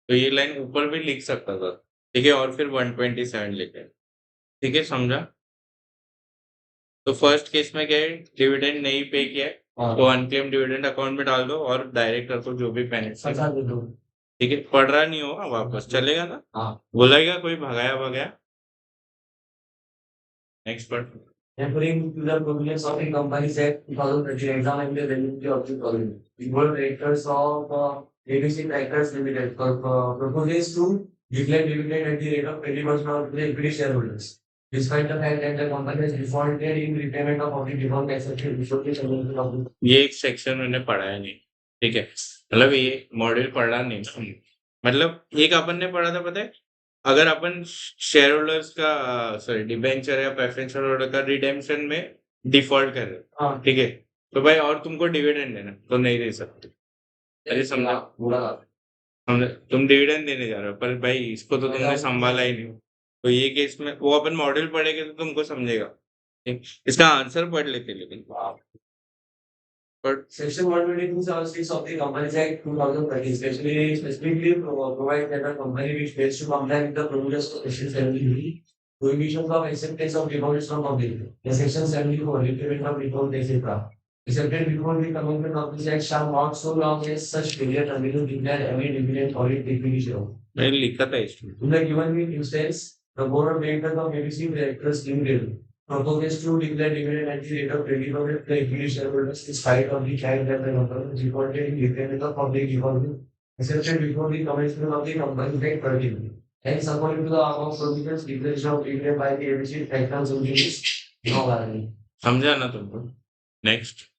तो ये लाइन ऊपर भी लिख सकता था, ठीक है, और फिर 127 लिखे, ठीक है, समझा। तो फर्स्ट केस में क्या है, डिविडेंड नहीं पे किया है तो अनक्लेम डिविडेंड अकाउंट में डाल दो और डायरेक्टर को जो भी पेनल्टी, ठीक है, पढ़ रहा नहीं होगा वापस चलेगा ना, बोलेगा कोई भगाया। Next part, Referring to the provisions of the Companies Act 2013, examining the validity of the following. The board of directors of ABC Tractors Limited proposes to declare dividend at the rate of 20% of the equity shareholders, despite the fact that the company has defaulted in repayment of the default accepted before the settlement of the. ये एक section मैंने पढ़ाया नहीं, ठीक है, मतलब ये module पढ़ा नहीं, मतलब एक अपन ने पढ़ा था, पता है, अगर अपन शेयर होल्डर्स का सॉरी डिबेंचर या प्रेफरेंशियल होल्डर का रिडेम्पशन में डिफॉल्ट कर रहे हो, ठीक है, तो भाई और तुमको डिविडेंड देना तो नहीं दे सकते, अरे समझा, तुम डिविडेंड देने जा रहे हो पर भाई इसको तो तुमने संभाला ही नहीं, तो ये केस में वो अपन मॉड्यूल पढ़ेंगे तो तुमको समझेगा, इसका आंसर पढ़ लेते लेकिन Section 122 of the Companies Act 2013 specifically provides that a company which fails to comply with the provisions of Section 73, prohibitions of acceptance of deposits from public, the Section 74, repayment of default, etc. Accepted before the commencement of this Act shall not so long as such period continue to declare any dividend or equity share. मैंने लिखा था इसमें। In the given instance, the board of directors of ABC Directors Limited proposes to declare dividend at the rate of 20% the equity shareholders in spite of the fact that the company is defaulted in repayment of public default accepted before the commencement of the company's Act 13. Hence, according to the above provisions, declaration of dividend by the ABC Directors Limited is no valid. समझा ना तुमको? Next.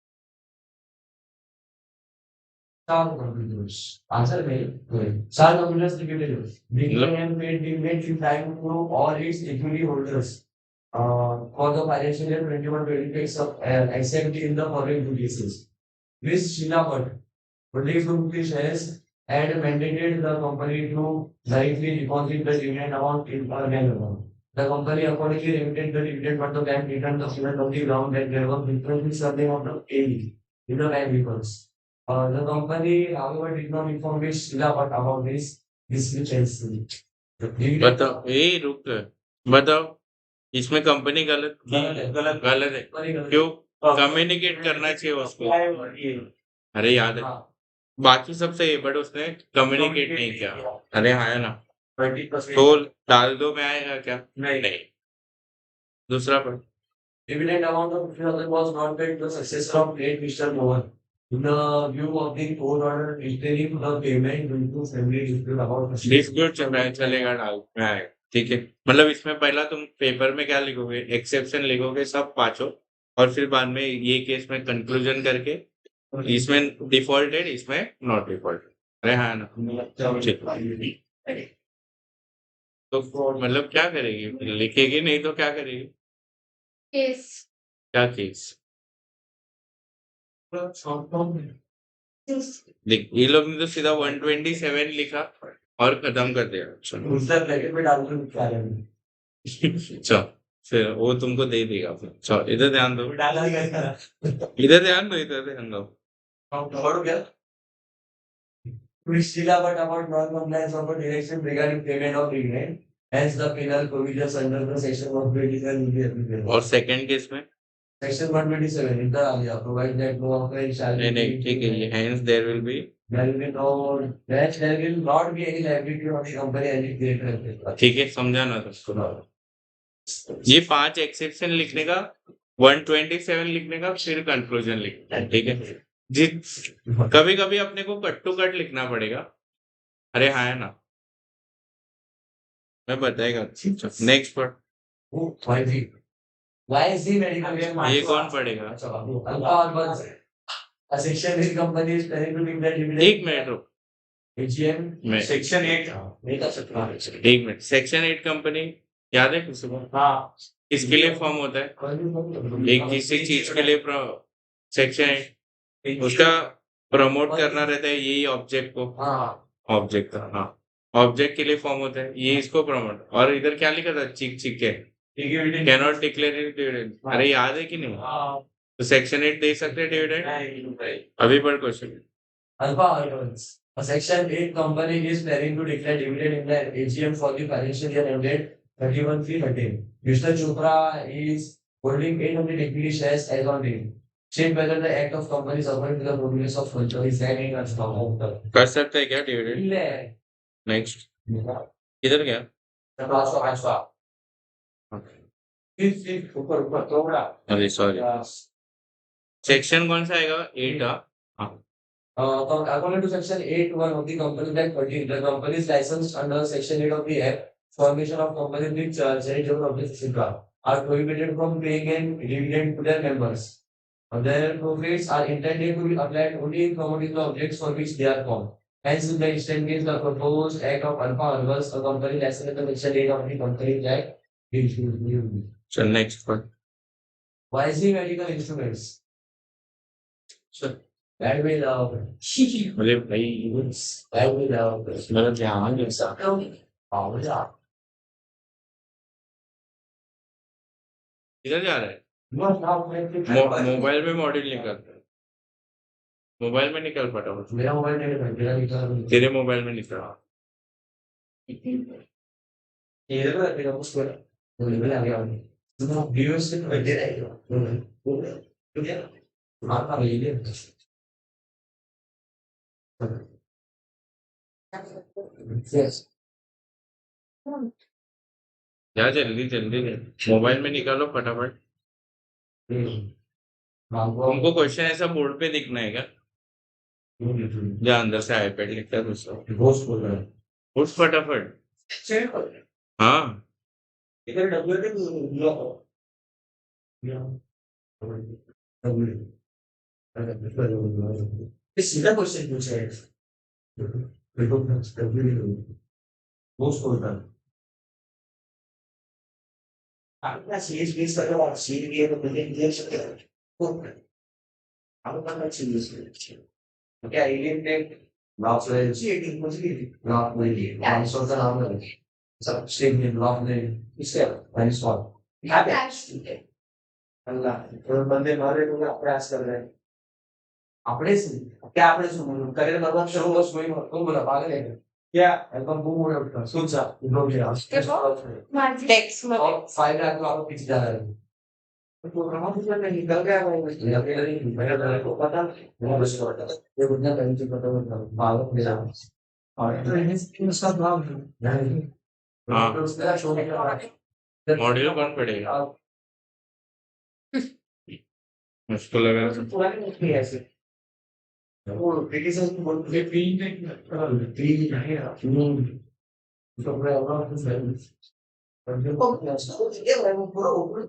Star computers. Answer me. Star computers dividend. Declared and paid dividend in time to all its equity holders. For the financial year 21-26 except in the following two cases. Ms. Sheila Bhatt, British British shares had mandated the company to directly deposit the dividend amount in a bank account. The company accordingly remitted the dividend, but the bank returned the payment on the ground that there was difference in surname of the payee in the bank records. The company, however, did not inform Ms. Sheila Bhatt about this discrepancy. बताओ, ये रुक, बताओ इसमें company गलत है, क्यों? Communicate करना चाहिए उसको, अरे याद है, बाकी सब सही है बट उसने कम्युनिकेट नहीं किया। अरे हाँ है ना, 20%. तो डाल दो में आएगा क्या? नहीं। दूसरा पर Dividend amount of 50,000 was not paid to the successor of late Mr. Mohan. In the view of the court order restraining the payment due to family dispute about dispute चल रहा है, चलेगा, डाल में आएगा। ठीक है, मतलब इसमें पहला तुम पेपर में क्या लिखोगे, एक्सेप्शन लिखोगे सब पांचों, और फिर बाद में ये केस में कंक्लूजन करके इसमें डिफॉल्टेड, इसमें नॉट डिफॉल्टेड। अरे हाँ ना, ठीक। तो मतलब क्या करेगी, लिखेगी नहीं तो क्या करेगी? केस क्या केस? देख ये लोग ने तो सीधा 127 लिखा और खत्म कर दिया। चलो दूसरा ब्रैकेट में डाल के क्या करेंगे? अच्छा, फिर वो तुमको दे देगा फिर। चलो इधर ध्यान दो, डाला ही गया इधर ध्यान दो, इधर ध्यान दो। कवर हो गया? Priscilla but about non-compliance of a direction regarding payment of dividend. Hence the penal provisions under the section 127 will be applicable. और सेकंड केस में Section 127 इधर आ गया, provide that no offense shall नहीं नहीं, ठीक है, ये हैंस there will be, there will be no that there will not be any liability on the company as it created. ठीक है, समझा ना तुमको? ये 5 एक्सेप्शन लिखने का, 127 लिखने का, फिर कंक्लूजन लिखना है। ठीक है जी, कभी कभी अपने को कट टू कट लिखना पड़ेगा। अरे हाँ है ना, मैं बताएगा। नेक्स्ट पर Why is the medical ये कौन पढ़ेगा? a section in company is planning to give that dividend? एक मिनट रुक, AGM मैं section 8 नहीं कर सकता। एक मिनट, सेक्शन 8 कंपनी याद है किसी को? हाँ किसके लिए फॉर्म होता है? एक किसी चीज के लिए सेक्शन 8 उसका प्रमोट करना रहता है, यही ऑब्जेक्ट को, हाँ ऑब्जेक्ट का, हाँ ऑब्जेक्ट के लिए फॉर्म होता है, ये इसको प्रमोट। और इधर क्या लिखा था, चिक चिक के कैनॉट डिक्लेयर डिविडेंड। अरे याद है कि नहीं? तो सेक्शन 8 दे सकते हैं डिविडेंड। अभी पढ़ question. Alpha Alphons. A section 8 company is planning to declare dividend in the AGM for the financial year ended 31/3/13. Mr. Chopra is holding 800 equity shares as on date. Check whether the act of company is according to the provisions of culture is that in a stock. कर सकते हैं क्या dividend? Next इधर क्या? अरे sorry, section कौन सा आएगा? 8 हाँ। According to section 8(1) of the Companies Act 13, the company is licensed under section 8 of the Act. Formation of companies with charitable objects, etc., are prohibited from paying a dividend to their members. Their profits are intended to be applied only in commodities objects for which they are formed. Hence, in the instant case, the proposed act of Alpha Alvas, a company licensed under section 8 of the Companies Act, is used. So next one. Why is the medical instruments? Sir. That will बोले भाई that will मेरा ध्यान नहीं सा। इधर जा रहा है, मोबाइल में मॉड्यूल निकल, मोबाइल में निकल फटाफट। मेरा मोबाइल नहीं निकल, तेरे मोबाइल में निकल। इधर का तेरा उसको बोले आ गया तो व्यूअर्स से बैठे रहेगा तो क्या मारता रहिए। Yes. जा जल्दी जल्दी, मोबाइल में निकालो फटाफट। तुमको क्वेश्चन ऐसा बोर्ड पे दिखना है क्या? या अंदर से आईपैड लिखता है दूसरा? उठ फटाफट। हाँ इधर सीधा क्वेश्चन पूछा है पोस्ट होता है आपका सीरीज बेस कर रहा सीरीज ये तो बिल्डिंग देख सकते हैं आप करना चाहिए क्या एलियन ने लॉस ले चीटिंग कुछ भी लॉस ले लिया आंसर का नाम है सब स्टेट में लॉस ने इससे मैंने सॉल्व क्या अल्लाह तो बंदे मारे तो प्रयास कर रहे हैं अपने से क्या अपने से करियर मतलब शुरू बस वही तुम बोला पागल है क्या एकदम बूम हो रहा सुन सा लोग यार टेक्स्ट में और 5 लाख तो आप पीछे जा रहे हैं निकल गया मेरे को पता वो बस पता ये बुढ़िया कहीं से पता होता मालूम मेरा और तो इसका भाव नहीं हाँ तो उसका शो नहीं कर मॉड्यूल कौन पढ़ेगा मुझको लगा पुरानी नहीं है ऐसे वो क्रिटिसिज्म बोलते हैं पी नहीं पी नहीं तो पूरा और कुछ नहीं देखो ये वो पूरा ऊपर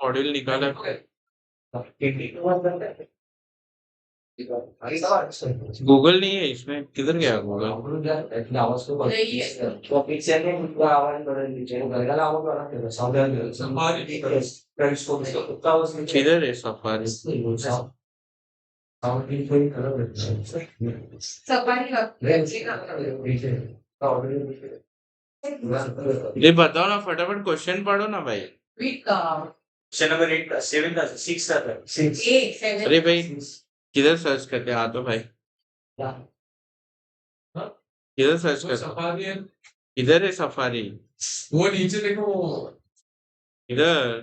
मॉड्यूल निकाला गूगल नहीं है इसमें किधर गया गूगल किधर है सफारी सफारी ये बताओ ना फटाफट क्वेश्चन पढ़ो ना भाई क्वेश्चन नंबर 8 का 7 का 6 का 6 अरे भाई किधर सर्च करते हैं तो भाई किधर सर्च करते सफारी है इधर है सफारी वो नीचे देखो इधर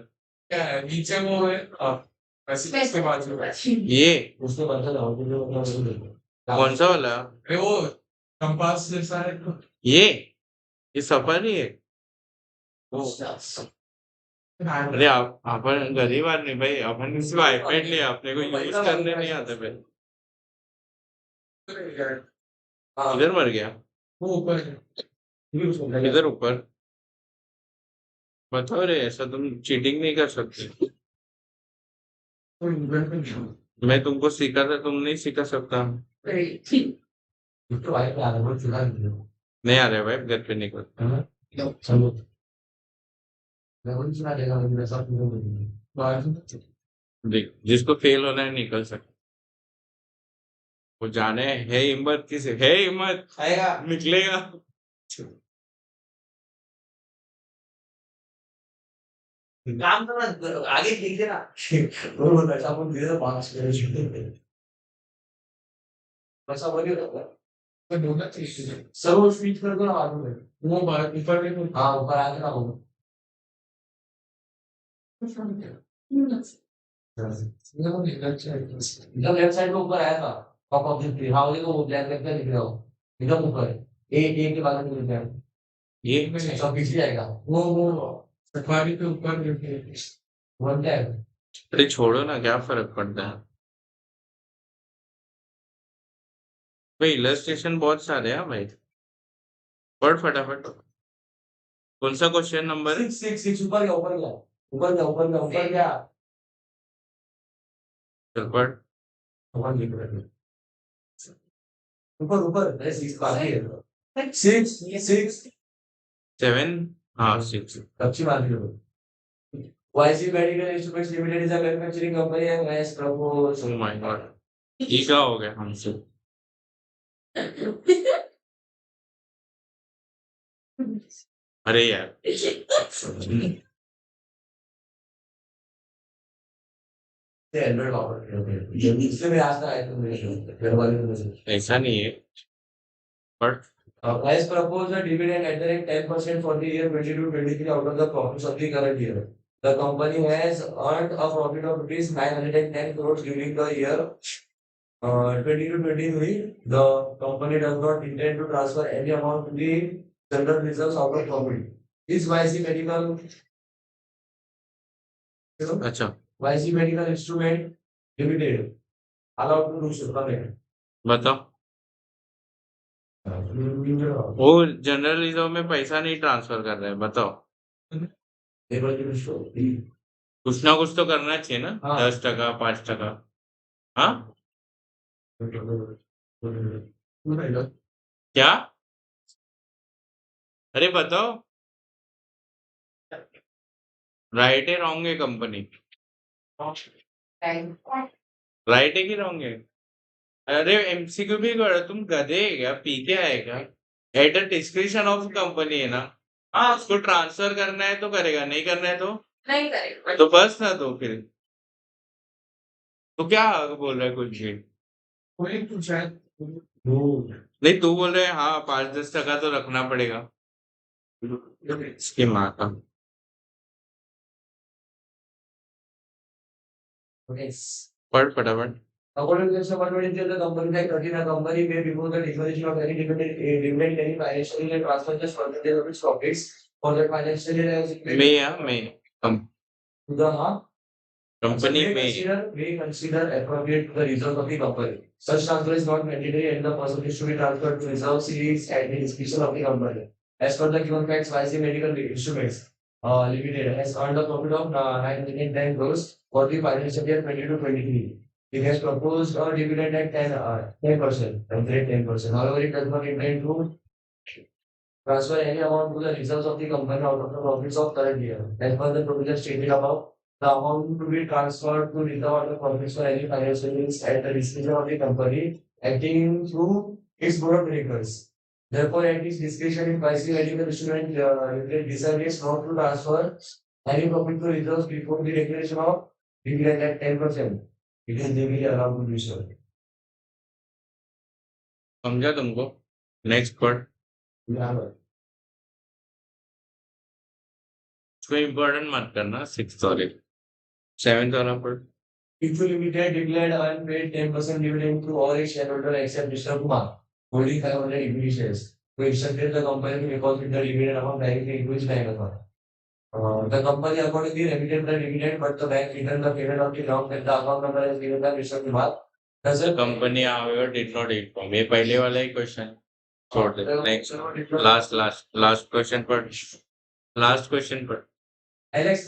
क्या है नीचे वो है पैसे इसके बाद में ये उसको पता था कौन सा वाला अरे वो कंपास जैसा है ये सफारी है अरे आप अपन गरीब आदमी भाई अपन सिर्फ आईपैड लिया अपने को यूज करने नहीं आते भाई इधर मर गया वो ऊपर है इधर ऊपर बताओ रे ऐसा तुम चीटिंग नहीं कर सकते मैं तुमको सिखा था तुम नहीं सिखा सकता तो आए पे आ रहा है चुरा नहीं आ रहा भाई घर पे निकल चलो मैं वही चुरा देगा मेरे साथ देख जिसको फेल होना है निकल सकता वो जाने है हिम्मत किसे है हिम्मत आएगा निकलेगा काम तो ना आगे ठीक है ना वो पैसा अपन दे दो 5 पैसा बोलिए तो ढूंढना चाहिए सर वो स्विच कर दो ना बाद में वो बाहर ऊपर देखो हाँ ऊपर आके ना हो देखो निकल चाहिए एकदम लेफ्ट साइड में ऊपर आया था पॉप अप दिख रहा होगी तो वो ब्लैक करके दिख रहा हो एकदम ऊपर एक के बाद में दिख रहा है ये सब पीछे जाएगा वो सफारी पे ऊपर देखिए वन टैब अरे छोड़ो ना क्या फर्क पड़ता है भाई इलस्ट्रेशन बहुत सारे हैं भाई पढ़ फटाफट कौन सा क्वेश्चन नंबर है 6 ऊपर गया ऊपर गया ऊपर गया ऊपर गया ऊपर गया चल पढ़ ऊपर दिख रहा है ऊपर ऊपर अरे 6 बाकी है 6 7 हाँ 6 अच्छी बात है YC medical instruments limited is a manufacturing company and match propose oh my God ये क्या हो गया हमसे अरे यार एंड्रॉइड ऑपरेटर ये इससे मैं आज तक आया था मेरे वाले में से ऐसा नहीं है but As proposed, the dividend at the rate 10% for the year 22-23 out of the profits of the current year. The company has earned a profit of rupees 910 crores during the year 22-23. The company does not intend to transfer any amount to the general reserves out of profit. Is YC Medical, अच्छा YC Medical Instrument Limited allowed to do so? बताओ वो general reserve में पैसा नहीं transfer कर रहे हैं बताओ कुछ ना कुछ तो करना चाहिए ना हाँ। 10% 5% हाँ क्या अरे बताओ राइट है रॉन्ग है कंपनी राइट है कि रॉन्ग है अरे एमसीक्यू भी करो तुम गधे है क्या पी के आएगा at the description of company है ना हाँ उसको ट्रांसफर करना है तो करेगा नहीं करना है तो नहीं करेगा तो बस ना तो फिर तो क्या बोल रहा है कुछ भी कोई कुछ शायद नहीं तू बोल रहे हाँ 5-10% तो रखना पड़ेगा इसकी माँ का पढ़ फटाफट According to Section 123 of the Company Act, 13, a company may remove the declaration of any dividend any financial year and transfer just percentage of its profits for the financial year as it मैं to the company में may consider appropriate to the reserves of the company. Such transfer is not mandatory and the percentage to be transferred to reserve series at the discretion of the company. As per the given facts, YC Medical Instruments Limited has earned a profit of 910 crores for the financial year 22-23. It has proposed a dividend at 10%, rate 10%. However, it does not intend to transfer any amount to the reserves of the company out of the profits of current year. As per the provision stated above, the amount to be transferred to reserve of the profits for any financial years at the discretion of the company acting through its board of directors. Therefore, at its discretion, if YC Medical Instrument decides not to transfer any profit to reserves before the declaration of dividend at 10%, it is legally allowed to do so. समझा तुमको next पढ़ Yeah. उसको important मत करना 6 वाले 7 वाला पढ़ People Limited declared unpaid 10% dividend to all its shareholders except Mr. Kumar, holding 500 equity shares, who instructed the company to deposit the dividend amount directly into his bank account. The company accordingly remitted the dividend, but the bank returned the payment of the amount that the account number is given by Mr. Kumar. Thus, the company however did not inform ये पहले वाला ही question छोड़ दे next last question पर Alex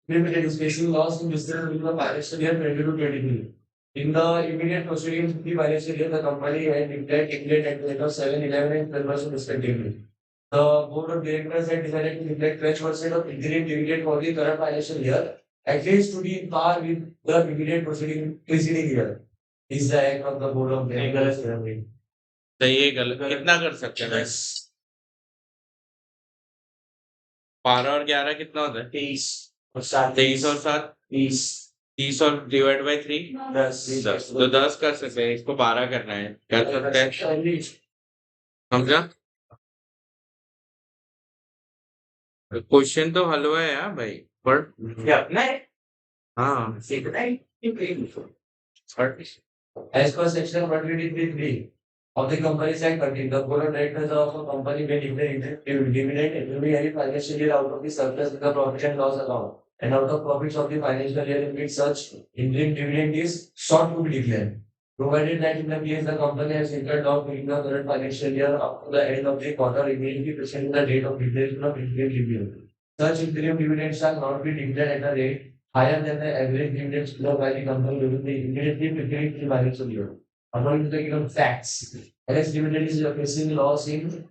Limited is facing loss in Mr. the financial year 22-23. In the immediate proceedings of the financial year, the company had declared dividend at the rate of 7, 11, and 12% respectively. The board of directors had decided to declare 12% of interim dividend for the current financial year, at least to be in par with the dividend proceeding preceding year. Is the act of the board of directors. सही है गलत कितना कर सकते हैं 12 और 11 कितना होता है 23 और 23 और 7 30 30 और डिवाइड बाई 3 10 तो 10 कर सकते हैं इसको 12 करना है कर सकते हैं समझा क्वेश्चन तो हलवा है यार भाई पढ़ हाँ पढ़ As per section 123 of the Companies Act 13, the board of directors of a company may declare dividend every financial year out of the surplus in the profit and loss account and out of profits of the financial year in which such interim dividend is sought to be declared. Provided that in the case the company has incurred loss during the current financial year up to the end of the quarter immediately preceding the date of declaration of interim dividend. Such interim dividends shall not be declared at a rate higher than the average dividends paid by the company during the immediately preceding financial year. According to the given facts, Alex Dividend is facing loss in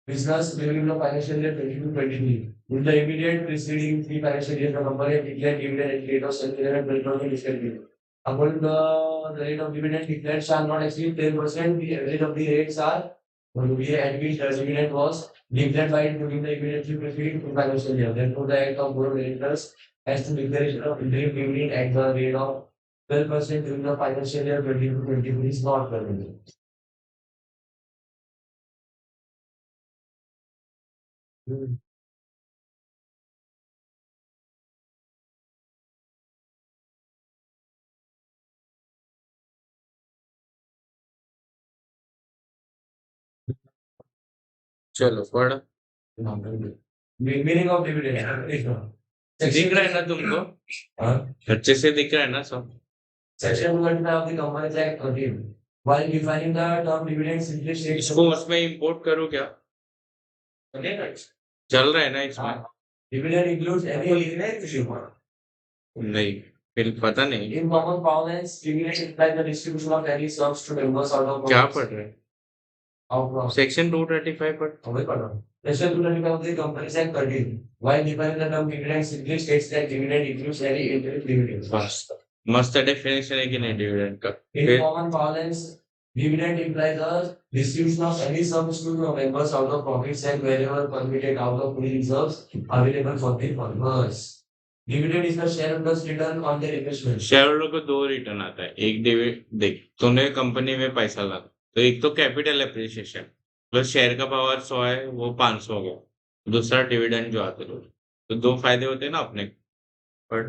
business during the financial year 22-23. In the immediate preceding three financial years, the company had declared dividend at rate of 7-11 respectively. According to the rate of dividend declared shall not exceed 10%. The average of the rates are going to be at which the dividend was declared by during the immediately preceding financial year. Therefore, the act of board of directors has to declaration of interim dividend at the rate of 12% during the financial year 22-23 is not permitted. चलो पढ़ Meaning of dividend. दिख रहा है ना तुमको अच्छे से दिख रहा है ना सब Section 225 of the Companies Act 13. While defining the term dividend simply states इसको उसमें इंपोर्ट करो क्या चल रहा है ना इसमें dividend includes any नहीं फिर पता नहीं in common parlance, dividend implies the distribution of any sums to members out of क्या पढ़ रहे हैं of सेक्शन 235 पढ़ Section 225 of the Companies Act 13. While defining the term dividend simply states that dividend includes any interim dividends. मस्त definition है कि नहीं dividend का In common parlance, dividend implies a distribution of any sums to the members out of profits and wherever permitted out of free reserves available for the purpose. Dividend is the shareholders' return on their investment. Share holder को 2 return आता है एक देख तूने company में पैसा लगा तो एक तो कैपिटल एप्रिसिएशन प्लस शेयर का पावर 100 है वो 500 हो गया, दूसरा डिविडेंड जो आते हैं, तो 2 फायदे होते हैं ना अपने। But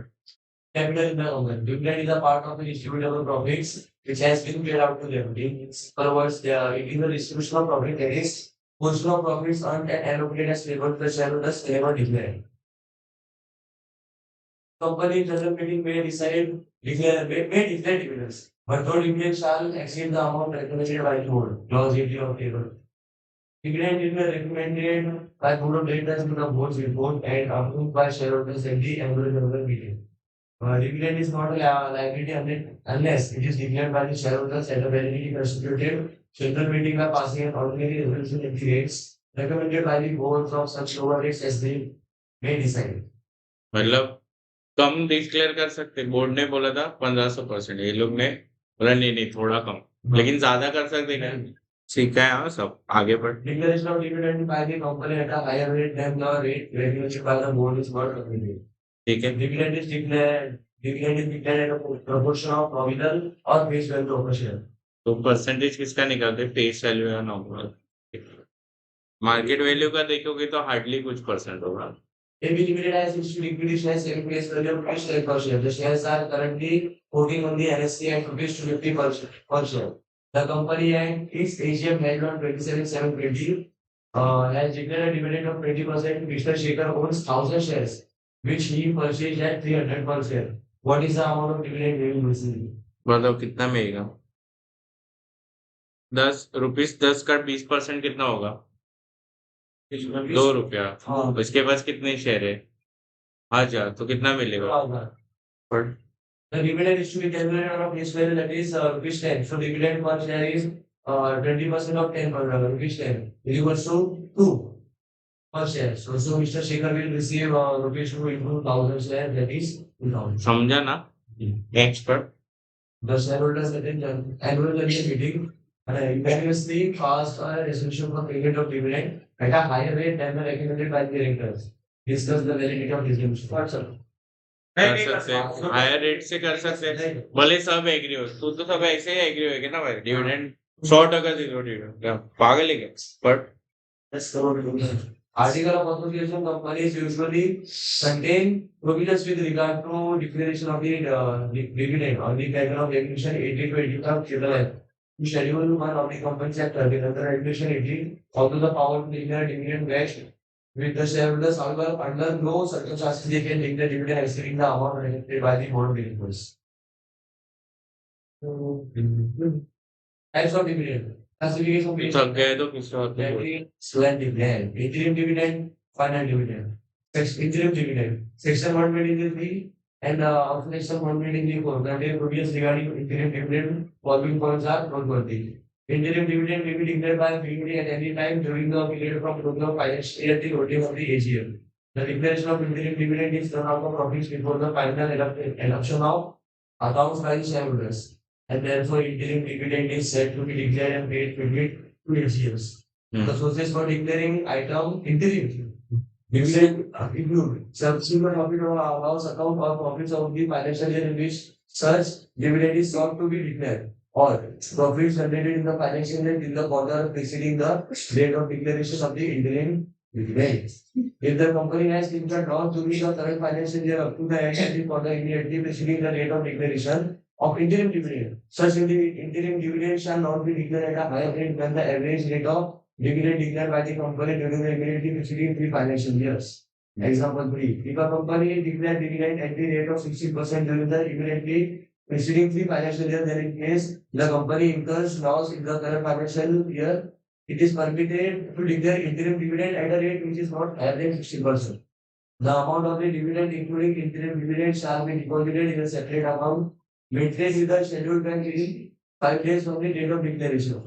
Capital in the company. Dividend is a part of the distributable profits which has been paid out to them. In other words, it is the distribution of profit, that is, portion of profits earned and allocated as payable to the shareholders never declared. Company general meeting may declare dividends, but no dividend shall exceed the amount recommended by the board. Clause 80 of table. Dividend is recommended by board of directors to the board's report and approved by shareholders at the annual general meeting. Dividend is not a liability unless it is declared by the shareholders at a validity constituted general meeting by passing an ordinary resolution at the rates recommended by the board from such lower rates as they may decide. मतलब कम declare कर सकते, board ने बोला था 1500%, ये लोग ने बोला नहीं नहीं थोड़ा कम, लेकिन ज्यादा कर सकते क्या? सीखा है हाँ सब, आगे बढ़। Declaration of dividend by the company at a higher rate than the rate regulated by the board is not permitted. ठीक है, Dividend is declared at a proportion of nominal or face value of a share. तो percentage किसका निकालते, face value या nominal? Market value का देखोगे तो hardly कुछ परसेंट होगा। AB Limited has issued equity shares at face value of rupees 10 per share. The shares are currently quoting on the NSE at rupees 250 per share. The company and its AGM held on 27/7/20 has declared a dividend of 20%. Mr. Shekhar owns 1,000 shares, which he purchased at 300 per share. What is the amount of dividend he will receive? बताओ कितना मिलेगा? 10 rupees, 10 का 20% कितना होगा? 2 रुपया। हाँ। उसके पास कितने शेयर है? 1000, तो कितना मिलेगा? पर The dividend is to be calculated on a face value, that is rupees 10. So dividend per share is 20% of 10 per rupees 10 is equals to 2 per share. So Mr. Shekhar will receive rupees 2 into 1,000 share, that is 2,000. समझा ना expert? The shareholders attend annual general meeting and unanimously passed a resolution for payment of dividend at a higher rate than the recommended by the directors. Discuss the validity of resolution. कर सकते हैं, higher rate से कर सकते हैं, भले सब agree हो, तू तो सब ऐसे ही एग्री होगे ना भाई, डिविडेंड 100% दे दो डिविडेंड, क्या पागल है क्या? But Article of association companies usually contain provisions with regard to declaration of the dividend or the pattern of regulation 80 to 85 Triple F. Schedule 1 of the Companies Act under regulation 80, although the power to declare dividend vests with the shareholders, however, under no circumstances they can declare dividend exceeding the amount recommended by the board of directors. Types of dividend. Classification of थक गए तो किसी और को बोल। Select dividend, interim dividend, final dividend. Interim dividend. Section 123 and also section 124 contain provisions regarding interim dividend. Following points are noteworthy. Interim dividend may be declared by meeting at any time during the period from closing of financial year till voting of the AGM. The declaration of interim dividend is done out of profits before the final election of accounts by the shareholders. And therefore interim dividend is said to be declared and paid between 2 years. The sources for declaring item interim dividend include subsequent profit of house account or profits of the financial year in which such dividend is sought to be declared, or profits generated in the financial year in the quarter preceding the date of declaration of the interim dividend. If the company has incurred loss during the current financial year up to the end of the quarter immediately preceding the date of declaration of interim dividend, such interim dividend shall not be declared at a higher rate than the average rate of dividend declared by the company during the immediately preceding 3 financial years. Example 3. If a company declared dividend at the rate of 60% during the immediately preceding 3 financial years, then in case the company incurs loss in the current financial year, it is permitted to declare interim dividend at a rate which is not higher than 60%. The amount of the dividend, including interim dividend, shall be deposited in a separate account maintained with the scheduled bank within 5 days from the date of declaration.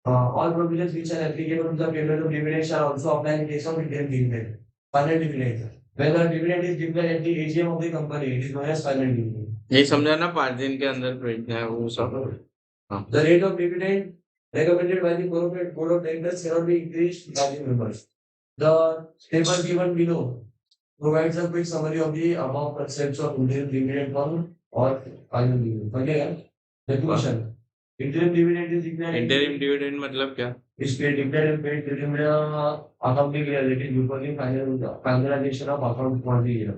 All provisions which are applicable to the payment of dividend shall also apply in case of interim dividend. Final dividend. When the dividend is declared at the AGM of the company, it is known as final dividend. ये समझा ना, 5 दिन के अंदर भेजना है वो सब। The rate of dividend recommended by the board of directors cannot be increased by the members. The table given below provides a quick summary of the above concepts of interim dividend fund or final dividend. Okay, the question. Interim dividend is declared. Interim dividend मतलब क्या? Is paid declared and paid during the accounting year that is before the finalization of account for the year.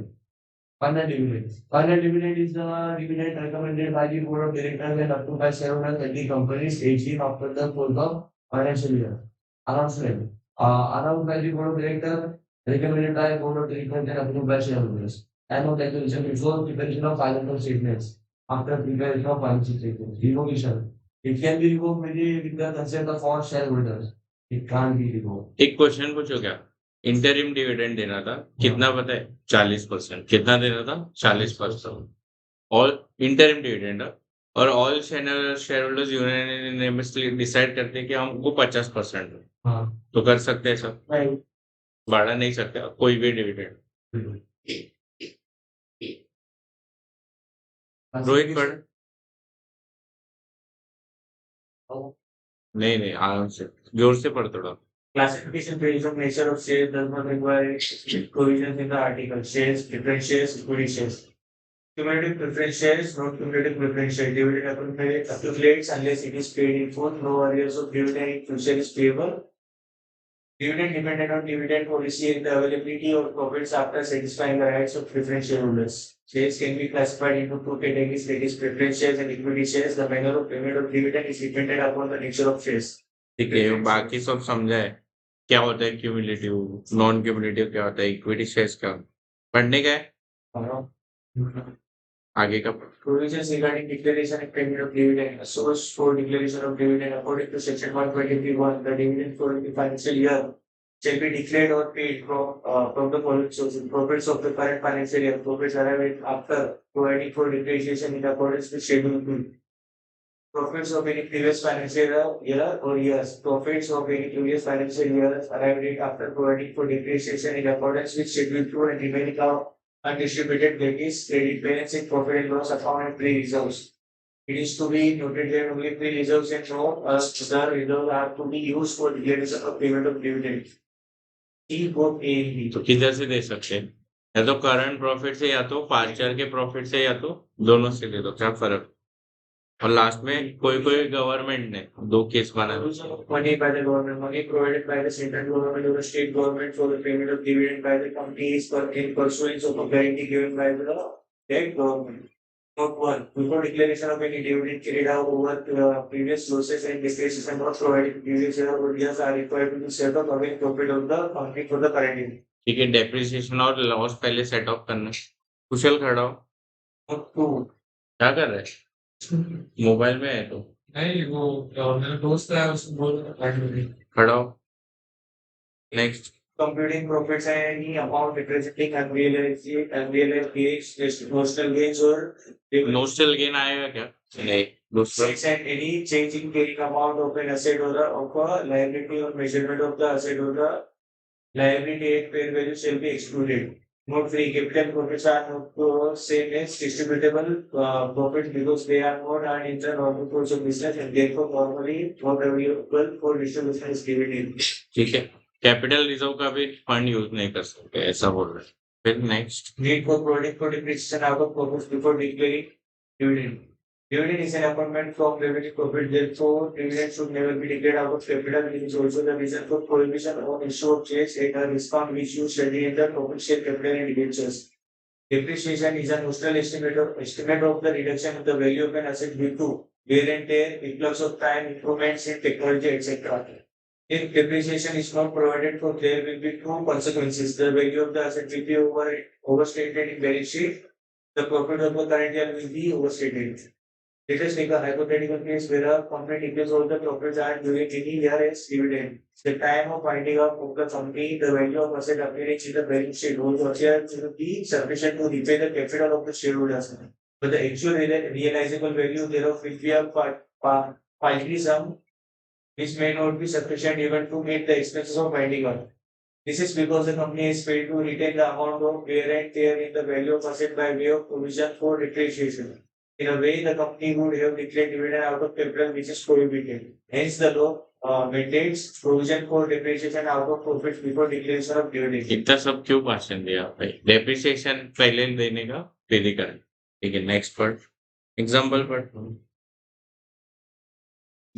Final dividend. Final dividend is the dividend recommended by the board of directors and approved by shareholders at the company's AGM after the close of financial year. Announcement. Announced by the board of directors, recommended by board of directors and approved by shareholders. Annual declaration before preparation of financial statements. After preparation of financial statements. Revocation. It can be revoked with the consent of all shareholders. It can't be revoked. एक question पूछो क्या? Interim dividend देना था, कितना पता है? 40%. कितना देना था? 40%. ऑल इंटरिम डिविडेंड और all share holders unanimously decide करते हैं कि हमको 50% हाँ तो कर सकते हैं सब, नहीं बढ़ा नहीं सकते कोई भी डिविडेंड. रोहित पढ़. नहीं आराम से जोर से पढ़ थोड़ा. Classification based on nature of shares does not require provisions in the article. Shares, preference shares, equity shares. Cumulative preference shares, not cumulative preference shares. Dividend accumulates unless it is paid in full. No arrears of dividend in future is payable. Dividend dependent on dividend policy and the availability of profits after satisfying the rights of preference shareholders. Shares can be classified into two categories, that is preference shares and equity shares. The manner of payment of dividend is dependent upon the nature of shares. ठीक है, बाकी सब समझा है. क्या होता है cumulative, non cumulative क्या होता है, इक्विटी शेयर्स क्या पढ़ने का है आगे का. Provisions regarding declaration and payment of dividend. A source for declaration of dividend according to section 123(1), the dividend for the financial year shall be declared or paid from the following sources. Profits of the current financial year, profits arrived after providing for depreciation in accordance with schedule 2. Profits of any previous financial year or years. Profits of any previous financial year arrived after providing for depreciation in accordance with schedule 2 and remaining out undistributed debits, credit balance in profit and loss account and pre-reserves. It is to be noted that only pre-reserves and no other reserves are to be used for declaration of payment of dividend. E both A and B. तो किधर से दे सकते हैं? या तो current profit से, या तो पास्ट ईयर के प्रॉफिट से, या तो दोनों से दे दो. क्या फर्क? और लास्ट में कोई गवर्नमेंट ने 2 केस बना. Money by the government, money provided by the central government or the state government for the payment of dividend by the company is in pursuance of a guarantee given by the state government. Note 1. Before declaration of any dividend carried out over previous losses and depreciation not provided previous year or years are required to be set up against profit of the company for the current year. ठीक है, depreciation और loss पहले set of करना. कुशल खड़ा हो. Note 2. क्या कर रहे हैं? मोबाइल में है तो नहीं वो मेरा दोस्त है उसको बोल खड़ा हो. Next. Computing profits and any amount representing unrealized gains, notional gains or nostril gain आएगा क्या? नहीं. दूसरा. Six and any change in carrying amount of an asset or of a liability or measurement of the asset or the liability at fair value shall be excluded. Note 3. Capital profits are not the same as distributable profits because they are not earned in the normal course of business and therefore normally not available for distribution as dividend. ठीक है, capital reserve का भी fund use नहीं कर सकते, ऐसा बोल रहे हैं. फिर next. Need for providing for depreciation out of profits before declaring dividend. Dividend is an appointment from revenue profit, therefore dividend should never be declared out of capital. It is also the reason for prohibition on issue of shares at a discount which you study in the profit share capital and debentures. Depreciation is a notional estimate of the reduction of the value of an asset due to wear and tear, influx of time, improvements in technology, etc. If depreciation is not provided for, there will be two consequences. The value of the asset will be overstated in balance sheet. The profit of the current year will be overstated. Let us take a hypothetical case where a company declares all the profits earned during any year as dividend. The time of winding up of the company, the value of asset appearing in the balance sheet will be sufficient to repay the capital of the shareholders. But the actual realizable value thereof will be a finely sum which may not be sufficient even to meet the expenses of winding up. This is because the company is paid to retain the amount of wear and tear in the value of asset by way of provision for depreciation. In a way, the company would have declared dividend out of capital which is prohibited. Hence, the law maintains provision for depreciation out of profits before declaration of dividend. इतना सब क्यों भाषण दिया भाई? Depreciation पहले देने का फिर ही करें. ठीक है, नेक्स्ट पर एग्जांपल पर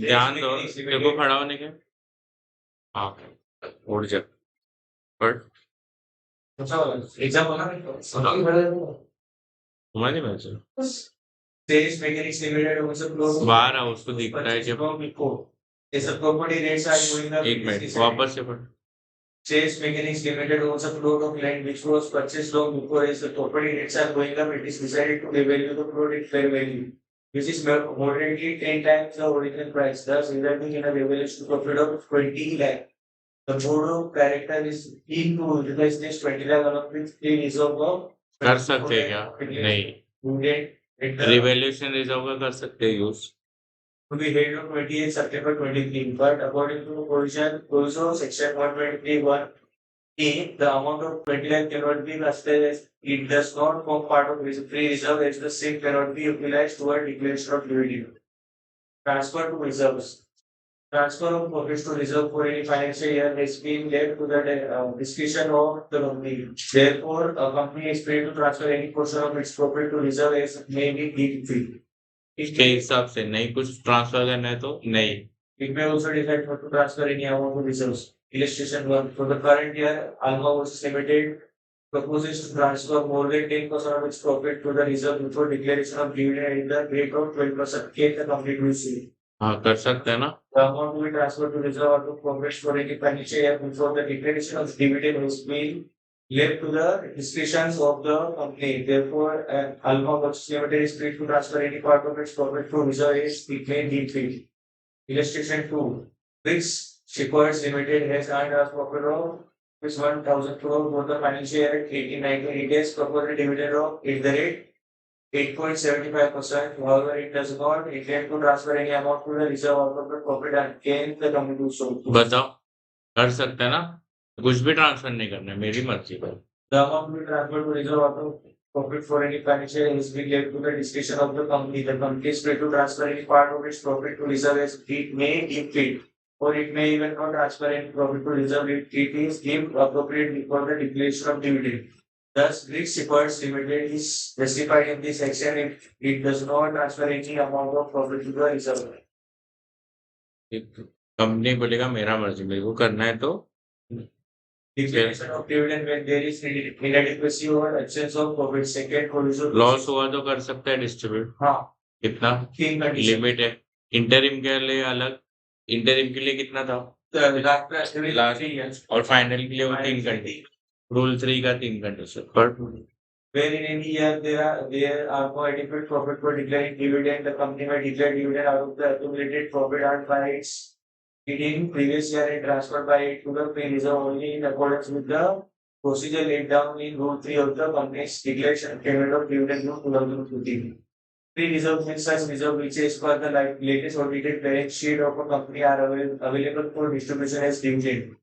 ध्यान दो, तेरे को खड़ा होने के। हाँ, उठ जा। बट एग्जाम होना तुम्हारी नहीं match Sales mechanics limited also close. बाहर आओ, उसको दिख रहा है जब। Is the property rates are going up. एक मिनट, वापस से पढ़। Sales mechanics limited owns a plot of land which was purchased long before as the property rates are going up. It is decided to revalue the plot at fair value, which is moderately 10 times the original price, thus resulting in a revaluation profit of 20 lakh. The board of director is keen to utilize this 20 lakh along with the reserve of कर सकते हैं क्या? नहीं, revaluation reserve का कर सकते हैं use. To be held on 28 September 23, but according to the provision also section 123(1)(a), the amount of 20 lakh cannot be considered as it does not form part of free reserve as the same cannot be utilized toward declaration of dividend. Transfer to reserves. Transfer of profits to reserve for any financial year has been left to the discretion of the company. Therefore, a company is free to transfer any portion of its profit to reserve as may be deemed fit. इसके हिसाब से नहीं कुछ transfer करना है तो नहीं। It may also decide not to transfer any amount to reserves. Illustration 1. For the current year, Alma Holdings Limited proposes to transfer more than 10% of its profit to the reserve before declaration of dividend at the rate of 12% के the company will receive. हाँ, कर सकते हैं ना। The amount to be transferred to reserve or to profits for any financial year before the declaration of dividend has been left to the discretion of the company. Therefore, Alma Holdings Limited is free to transfer any part of its profit to reserve as it may deem fit. Illustration 2. Bricks Shippers Limited has earned a profit of 1,000 crore for the financial year at 1890. It has proposed a dividend of at the rate 8.75%. However, it does not intend to transfer any amount to the reserve out of the profit and can the company do so. बताओ, कर सकते हैं ना? कुछ भी transfer नहीं करना है, मेरी मर्जी पर। The amount to be transferred to reserve out of profit for any financial year is being left to the discretion of the company. The company is free to transfer any part of its profit to reserve as it may deem fit, or it may even not transfer any profit to reserve if it is deemed appropriate before the declaration of dividend. Thus, Bricks Shippers Limited is justified in this action if it does not transfer any amount of profit to the reserve. Company बोलेगा मेरा मर्जी, मेरे को करना है तो Declaration of dividend when there is inadequacy or absence of profit. Second provision. Loss हुआ तो कर सकता है डिस्ट्रीब्यूट। हाँ, कितना 3 condition. लिमिट है? इंटरिम के लिए अलग, इंटरिम के लिए कितना था? Last और फाइनल के लिए वो 3 कंडीशन। रूल 3 का 3 कंडीशन पर where in any year there are no adequate profit for declaring dividend, the company may declare dividend out of the accumulated profit earned by its in previous year and transferred by it to the pay reserve only in accordance with the procedure laid down in Rule 3 of the company's declaration and payment of dividend in 2015. Pre-reserve means such reserve which is per the latest audited balance sheet of a company are available for distribution as dividend.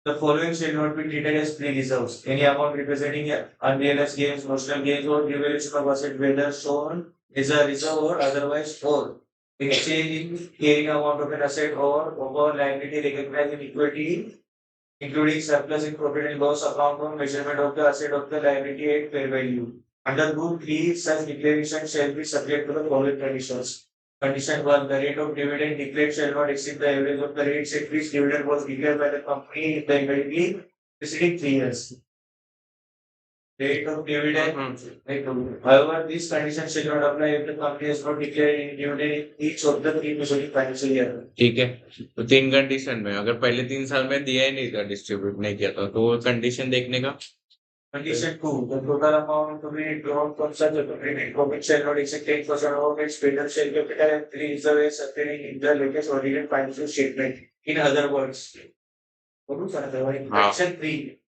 The following shall not be treated as pre-reserves. Any amount representing unrealized gains, notional gains, or revaluation of asset whether shown is a reserve or otherwise or exchange in carrying amount of an asset or over liability recognized in equity, including surplus in profit and loss account on measurement of the asset of the liability at fair value. Under Rule 3, such declaration shall be subject to the following conditions. Condition 1. The rate of dividend declared shall not exceed the average of the rates at which dividend was declared by the company in the immediately preceding 3 years. Rate of dividend. However, this condition shall not apply if the company has not declared any dividend in each of the 3 preceding financial year. ठीक है, तो 3 condition में अगर पहले 3 साल में दिया ही नहीं था, डिस्ट्रीब्यूट नहीं किया था, तो वो कंडीशन देखने का। Condition 2. The total amount to be drawn from such a profit shall not exceed 10% of its paid-up share capital and 3 reserve as appearing in the latest audited financial statement. In other words, Condition 3.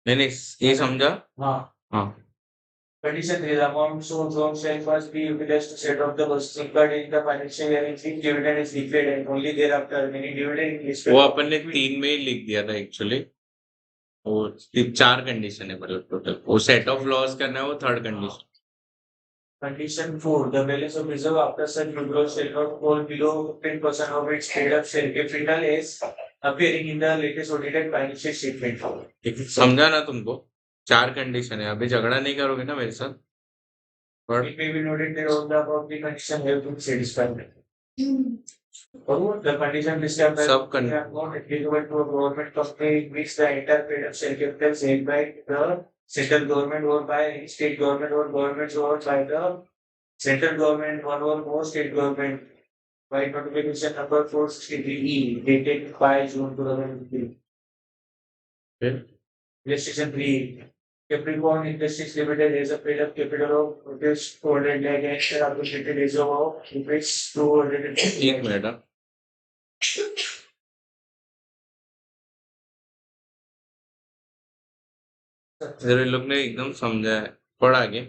नहीं, ये समझा? हाँ। Condition 3. The amount so drawn shall first be utilized to set off the losses incurred in the financial year in which dividend is declared and only thereafter any dividend is paid. वो अपन ने 3 में ही लिख दिया था actually. वो 4 condition है मतलब total. वो सेट ऑफ लॉस करना है, वो 3rd condition. Condition 4. The balance of reserve after such withdrawal shall not fall below 10% of its paid-up share capital as appearing in the latest audited financial statement. समझा ना तुमको? 4 condition है, अभी झगड़ा नहीं करोगे ना मेरे साथ? It may be noted that all the above conditions have been satisfied. The condition described by सब are not applicable to a government company in which the entire paid up share capital is held by the central government or by state government or governments or by the central government, one or more state government by notification number 463E dated 5 June 2015. फिर Illustration 3. Capricorn Industries Limited has a paid up capital of rupees 200 lakh and share associated is of rupees 250 एक lakh. Minute हाँ। इधर इन लोग ने एकदम समझा है, पढ़ आगे।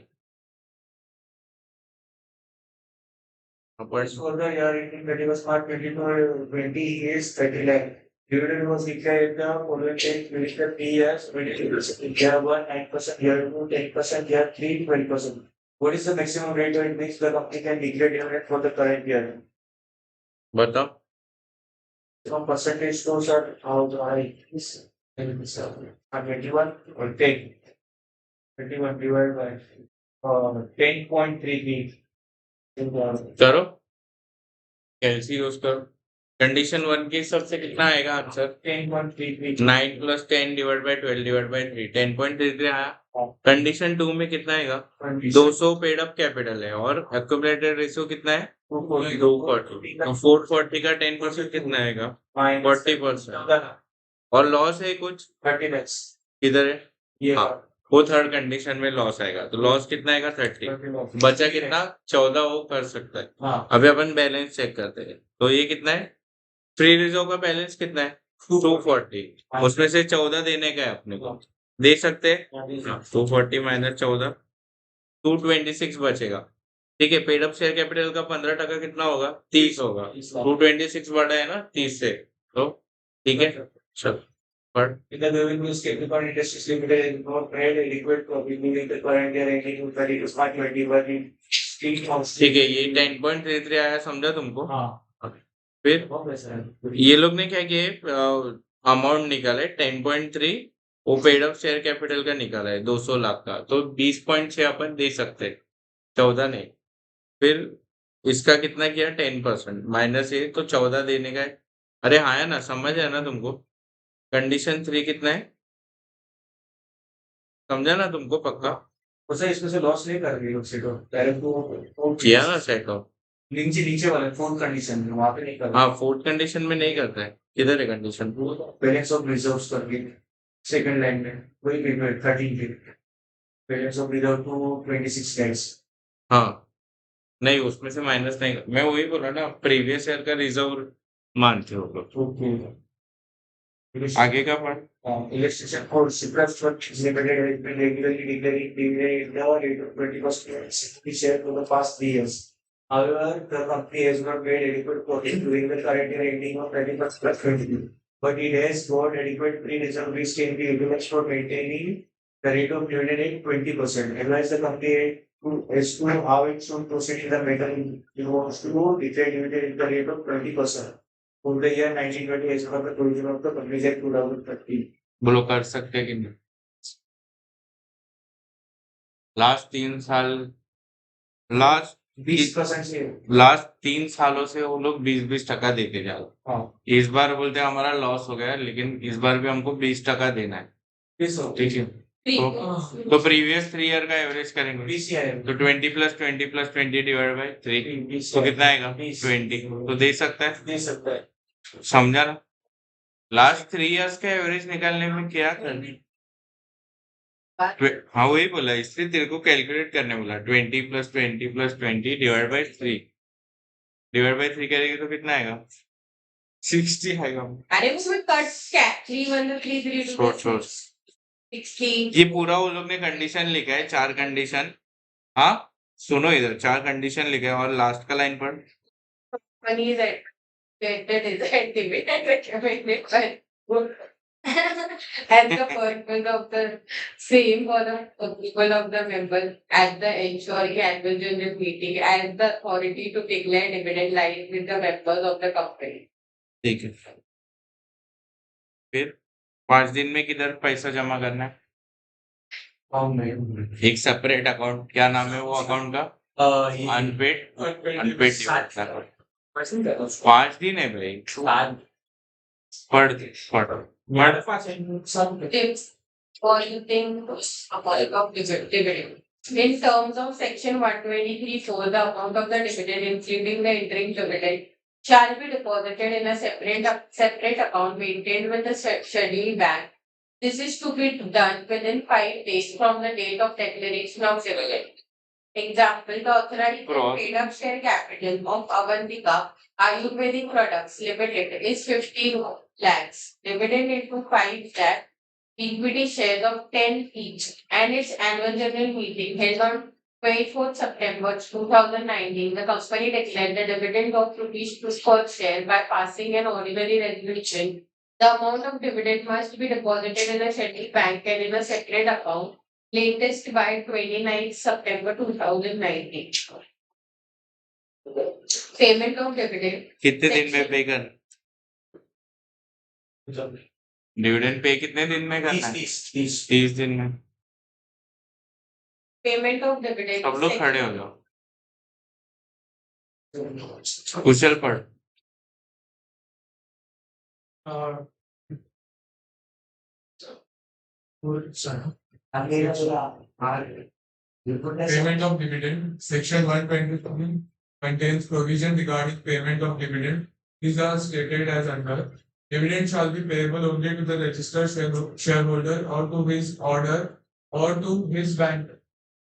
अपन For the year ending 31st March 2020 is 30 lakh. Dividend was declared in the following date within the 3 years, 20%, year 1, 9%, year 2, 10%, year 3, 20%. What is the maximum rate at which the company can declare dividend for the current year? बताओ। From percentage to sir, how high is 21 or 10? 21 divided by 10.33. करो, कैलसी use करो। Condition 1 के हिसाब से कितना आएगा answer? 10.33. 9 + 10 / 12 / 3 10.33 आया। Condition 2 में कितना आएगा? 200 पेड अप कैपिटल है और एक्यूमुलेटेड रेशियो कितना है? 240। तो 440 का 10% कितना आएगा? 40%। और लॉस है कुछ? 30 lakhs. किधर है? ये हाँ, वो थर्ड कंडीशन में लॉस आएगा, तो लॉस कितना आएगा? 30। बचा कितना? 14 वो कर सकता है। हाँ, अभी अपन बैलेंस चेक करते हैं, तो ये कितना है? फ्री रिजर्व का बैलेंस कितना है? 240। उसमें से 14 देने का है अपने को, दे सकते हैं। 240 - 14 226 बचेगा। ठीक है, पेड अप शेयर कैपिटल का 15% कितना होगा? 30 होगा। 226 बढ़ा है ना 30 से, तो ठीक है। चलो पढ़। because the revenue is Capricorn Industries Limited is not paid adequate to during the current year ending in 31st March 2021 in street of ठीक है, ये 10.33 आया, समझा तुमको? हाँ, फिर बहुत पैसा है। ये लोग ने क्या किया, अमाउंट निकाला है 10.3, वो पेड अप शेयर कैपिटल का निकाला है 200 लाख का, तो 20.6 अपन दे सकते हैं, 14 नहीं। फिर इसका कितना किया? 10% माइनस ये, तो 14 देने का है। अरे हाँ है ना, समझ है ना तुमको? कंडीशन 3 कितना है, समझा ना तुमको पक्का? उसे इसमें से लॉस नहीं कर रही लोग सीटो डायरेक्ट को किया ना सेट ऑफ। नीचे नीचे वाले फोर्थ कंडीशन में वहां पे नहीं कर हाँ, फोर्थ कंडीशन में नहीं करता है। किधर है कंडीशन? बैलेंस ऑफ रिजर्व्स करके सेकंड लाइन में वही पेमेंट 13 के balance of reserve to 26 lakhs. हाँ, नहीं उसमें से माइनस नहीं, मैं वही बोला ना, प्रीवियस ईयर का रिजर्व मानते हो लोग। ओके आगे का पढ़। illustration for Cyprus Trust Limited has been regularly declaring dividend in the rate of 20% share for the past 3 years. However, the company has not made adequate profit during the current year ending of 31st March 2022. But it has got adequate pre-reserve which can be utilized for maintaining the rate of dividend at 20%. Advise the company as to how it should proceed in the matter. It wants to declare dividend at the rate of 20%. For the year 1920 as per the provision of the Companies Act 2013. बोलो कर सकते कि नहीं? Last 3 साल, last 20% से last 3 सालों से वो लोग 20-20% देके जा रहे। हाँ इस बार बोलते हैं हमारा लॉस हो गया, लेकिन इस बार भी हमको 20% देना है। ठीक है, तो प्रीवियस 3 ईयर का एवरेज करेंगे, 20 है तो 20 + 20 + 20 डिवाइड बाय 3, तो कितना आएगा? 20। तो दे सकता है, दे सकता है समझा ना? लास्ट 3 इयर्स का एवरेज निकालने में क्या करना? हाँ वही बोला, इसलिए तेरे को कैलकुलेट करने बोला। 20 + 20 + 20 डिवाइड बाय 3 करेंगे तो कितना आएगा? 60 आएगा। अरे उसमें कट क्या 3 1 3 3 छोड़ 16 ये पूरा वो लोग ने कंडीशन लिखा है, 4 कंडीशन। हाँ सुनो, इधर 4 कंडीशन लिखा है और लास्ट का लाइन पढ़। money is at dividend recommended by as the purpose of the same for the people of the members at the ensuring annual general meeting as the authority to declare dividend lies with the members of the company. ठीक है, फिर 5 दिन में किधर पैसा जमा करना है? एक सेपरेट अकाउंट, क्या नाम है वो अकाउंट का? Unpaid demand account. 5 दिन है भाई, पढ़ Tips for using amount of dividend. In terms of section 123(4), the amount of the dividend, including the interim dividend, shall be deposited in a separate account maintained with the scheduled bank. This is to be done within 5 days from the date of declaration of dividend. Example, the authorized paid-up share capital of Avantika Ayurvedic Products Limited is 15 lakhs. Dividend into 5 lakh equity shares of 10 each, and its annual general meeting held on 24th September 2019, the company declared the dividend of rupees 2 per share by passing an ordinary resolution. The amount of dividend must be deposited in a scheduled bank and in a separate account, latest by 29th September 2019. Payment of dividend. कितने दिन में पे कर? Dividend pay कितने दिन में करना है? 30 दिन में. Payment of dividend. सब लोग खड़े हो जाओ. कुशल पढ़. Payment of dividend, section 123 contains provision regarding payment of dividend. These are stated as under. Dividend shall be payable only to the registered shareholder or to his order or to his bank.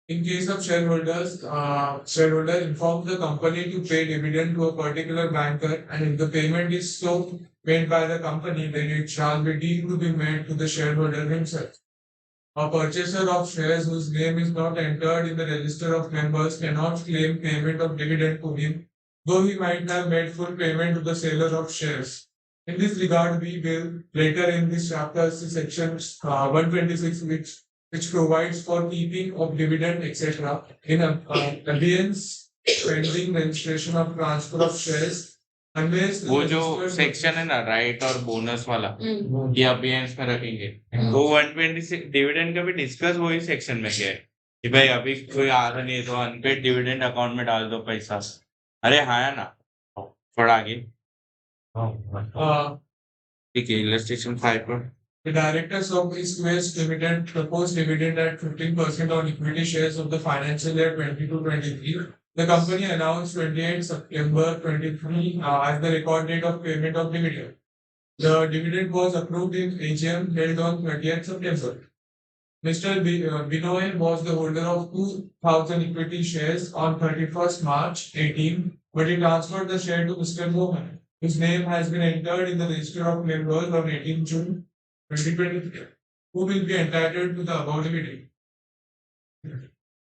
In case of shareholders, shareholder informs the company to pay dividend to a particular banker, and if the payment is so made by the company, then it shall be deemed to be made to the shareholder himself. A purchaser of shares whose name is not entered in the register of members cannot claim payment of dividend to him, though he might have made full payment to the seller of shares. In this regard, we will later in this chapter see section 126, which provides for keeping of dividend, etc. in abeyance pending registration of transfer of shares. Unless the वो जो registered section है ना, right और bonus वाला, Mm. ये अबियंस में रखेंगे. वो 126 डिविडेंड का भी डिस्कस वही सेक्शन में किया है कि भाई अभी कोई आ रहा नहीं है तो अनपेड डिविडेंड अकाउंट में डाल दो पैसा. अरे हाँ है ना, थोड़ा आगे. ठीक है, इलस्ट्रेशन 5 पर. The directors of East West Limited proposed dividend at 15% on equity shares of the financial year 22-23. The company announced 28 September 23 as the record date of payment of dividend. The dividend was approved in AGM held on 30th September. Mr. Binoy was the holder of 2,000 equity shares on 31st March 18, but he transferred the share to Mr. Mohan, whose name has been entered in the register of members on 18 June 2023, who will be entitled to the above dividend.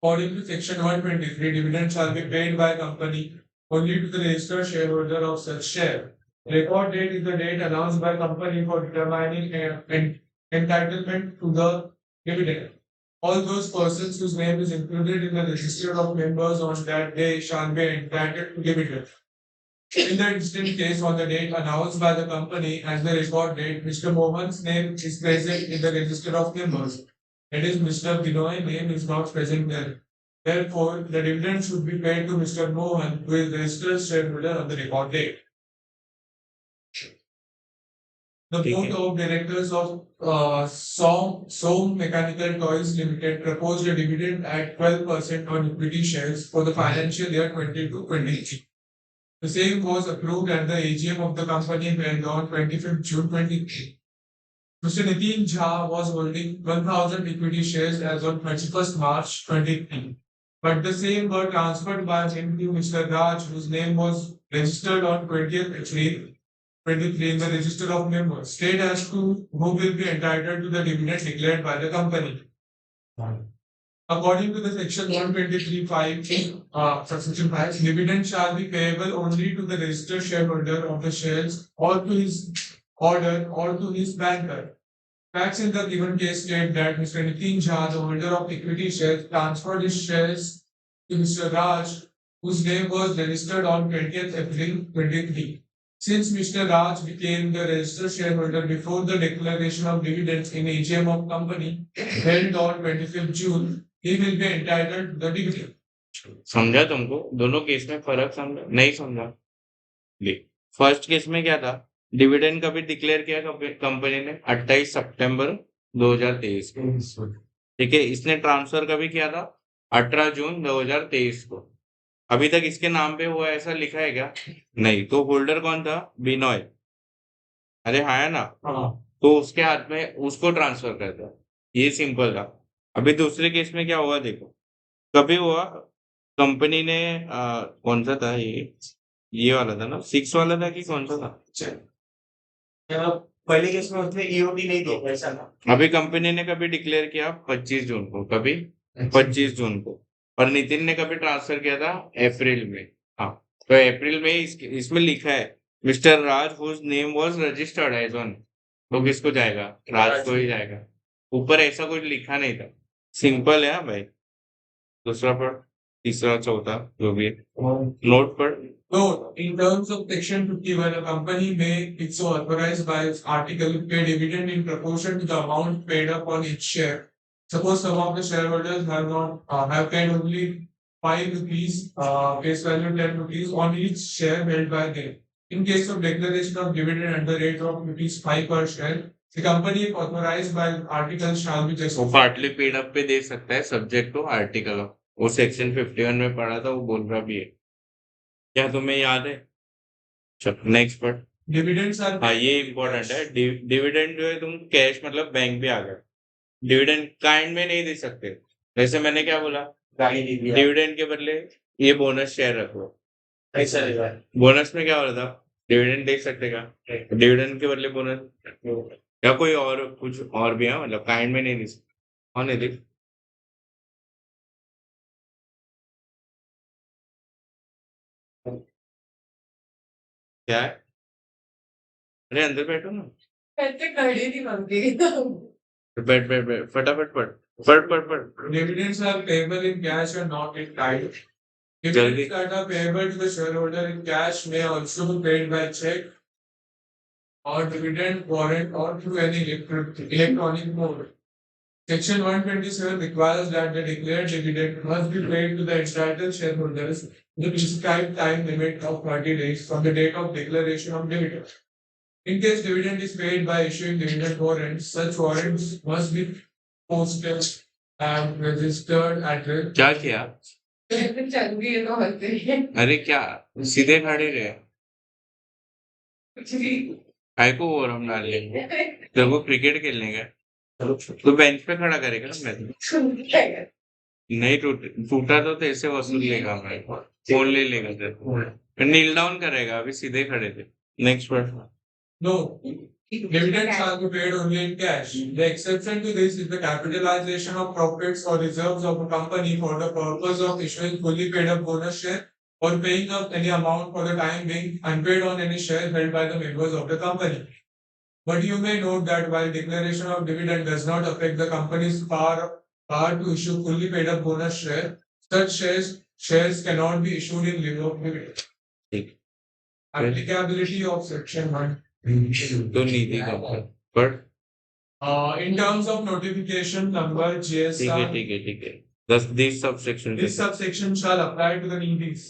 According to section 123, dividend shall be paid by company only to the registered shareholder of such share. Record date is the date announced by company for determining entitlement to the dividend. All those persons whose name is included in the register of members on that day shall be entitled to dividend. In the instant case on the date announced by the company as the record date, Mr. Mohan's name is present in the register of members. That is, Mr. Binoy's name is not present there. Therefore, the dividend should be paid to Mr. Mohan, who is the registered shareholder on the record date. The board of directors of Som Mechanical Toys Limited proposed a dividend at 12% on equity shares for the financial year 22-23. The same was approved at the AGM of the company held on 25th June 23. Mr. Nitin Jha was holding 1,000 equity shares as on 21st March 23. But the same were transferred by him to Mr. Raj, whose name was registered on 20th April 23 in the register of members. State as to who will be entitled to the dividend declared by the company. According to the section 123(5), subsection 5, dividend shall be payable only to the registered shareholder of the shares or to his order or to his banker. Facts in the given case state that Mr. Nitin Jha, the holder of equity shares, transferred his shares to Mr. Raj, whose name was registered on 20th April 23. Since Mr. Raj became the registered shareholder before the declaration of dividends in AGM of company held on 25th June, he will be entitled to the dividend. समझा तुमको? दोनों case में फर्क समझा? नहीं समझा? देख, first case में क्या था, डिविडेंड कभी डिक्लेयर किया कंपनी ने 28 सितंबर 2023 को, ठीक है। इसने ट्रांसफर कभी किया था 18 जून 2023 को। अभी तक इसके नाम पे हुआ ऐसा लिखा है क्या? नहीं। तो होल्डर कौन था? बिनॉय। अरे हाँ है ना, तो उसके हाथ में उसको ट्रांसफर कर दिया, ये सिंपल था। अभी दूसरे केस में क्या हुआ देखो, कभी हुआ कंपनी ने कौन सा था ये वाला था ना, 6 वाला था कि कौन सा था? पहले केस में उसने ईओटी नहीं दिया ऐसा था। अभी कंपनी ने कभी डिक्लेयर किया 25 जून को, कभी 25 जून को, और नितिन ने कभी ट्रांसफर किया था अप्रैल में। हाँ, तो अप्रैल में इसमें लिखा है mister Raj whose name was registered as on, तो किसको जाएगा? राज को ही जाएगा। ऊपर ऐसा कुछ लिखा नहीं था, सिंपल है। हाँ भाई, दूसरा पढ़, तीसरा चौथा जो भी है, नोट पढ़। No, in terms of Section 51, a company may, if so authorized by its article, pay dividend in proportion to the amount paid up on each share. Suppose some of the shareholders have paid only 5 rupees, face value 10 rupees on each share held by them. In case of declaration of dividend at the rate of rupees 5 per share, the company if authorized by article shall be वो justified. Partly paid up पे दे सकता है, subject to article. वो section 51 में पढ़ा था, वो बोल रहा भी है। क्या तुम्हें याद है? चलो नेक्स्ट पढ़। Dividends are हाँ, ये इम्पोर्टेंट है। डिविडेंड जो है, तुम कैश मतलब बैंक भी आ गया, डिविडेंड काइंड में नहीं दे सकते। जैसे मैंने क्या बोला, गाड़ी दे दिया डिविडेंड के बदले ये बोनस शेयर रख लो। ऐसा रहेगा। बोनस में क्या हो रहा था, डिविडेंड देख सकते का, डिविडेंड के बदले बोनस, या कोई और कुछ और भी है, मतलब काइंड में नहीं दे सकते। और नहीं देख, क्या है? अरे अंदर बैठो ना, ऐसे खड़ी नहीं बनती। बैठ बैठ बैठ, फटाफट पढ़, पढ़ पढ़ पढ़। Dividends are payable in cash and not in kind. जल्दी। Dividends that are payable to the shareholder in cash may also be paid by check or dividend warrant or through any electronic mode. Section 127 requires that the declared dividend must be paid to the entitled shareholders in the prescribed time limit of 30 days from the date of declaration of dividend. In case dividend is paid by issuing dividend warrants, such warrants must be posted and registered at the क्या किया? ऐसे चल रही है तो हंस रही है। अरे क्या, सीधे खड़े रहे, कुछ भी। काय को ओवर हम डाल लेंगे, तेरे को क्रिकेट खेलने का चलो तो बेंच पे खड़ा करेगा ना मैं तो। सुन जाएगा। नहीं टूटा तो तेरे वसूल लेगा, मैं फोन ले लेगा तेरे को, फिर नील डाउन करेगा। अभी सीधे खड़े थे। Next word. No, dividends shall be paid only in cash. The exception to this is the capitalization of profits or reserves of a company for the purpose of issuing fully paid up bonus share or paying up any amount for the time being unpaid on any share held by the members of the company. But you may note that while declaration of dividend does not affect the company's power to issue fully paid up bonus share, such shares cannot be issued in lieu of dividend. ठीक। Applicability of section 1. तो नीति का पर In terms of notification number ठीक है GSR, ठीक है ठीक है, this subsection this subsection shall apply to the needies.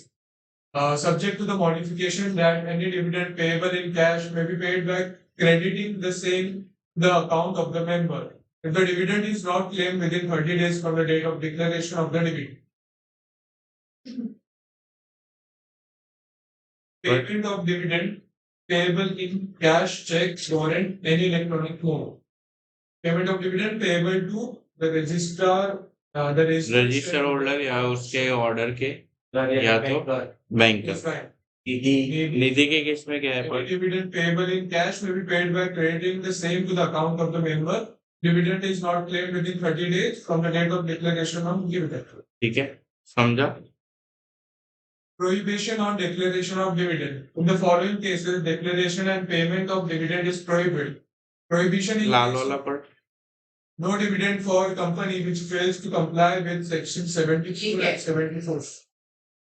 Subject to the modification that any dividend payable in cash may be paid by crediting the same the account of the member. If the dividend is not claimed within 30 days from the date of declaration of the dividend. Payment of dividend payable in cash, check, warrant, any electronic mode. Payment of dividend payable to the registrar, the register holder या उसके order के, या तो bank That's का। right. निधि के case में क्या है? Any dividend payable in cash may be paid by crediting the same to the account of the member. Dividend is not claimed within 30 days from the date of declaration of dividend. ठीक है, समझा? Prohibition on declaration of dividend. In the following cases, declaration and payment of dividend is prohibited. Prohibition in Lal case वाला of पढ़। no dividend for a company which fails to comply with section 72 and 74.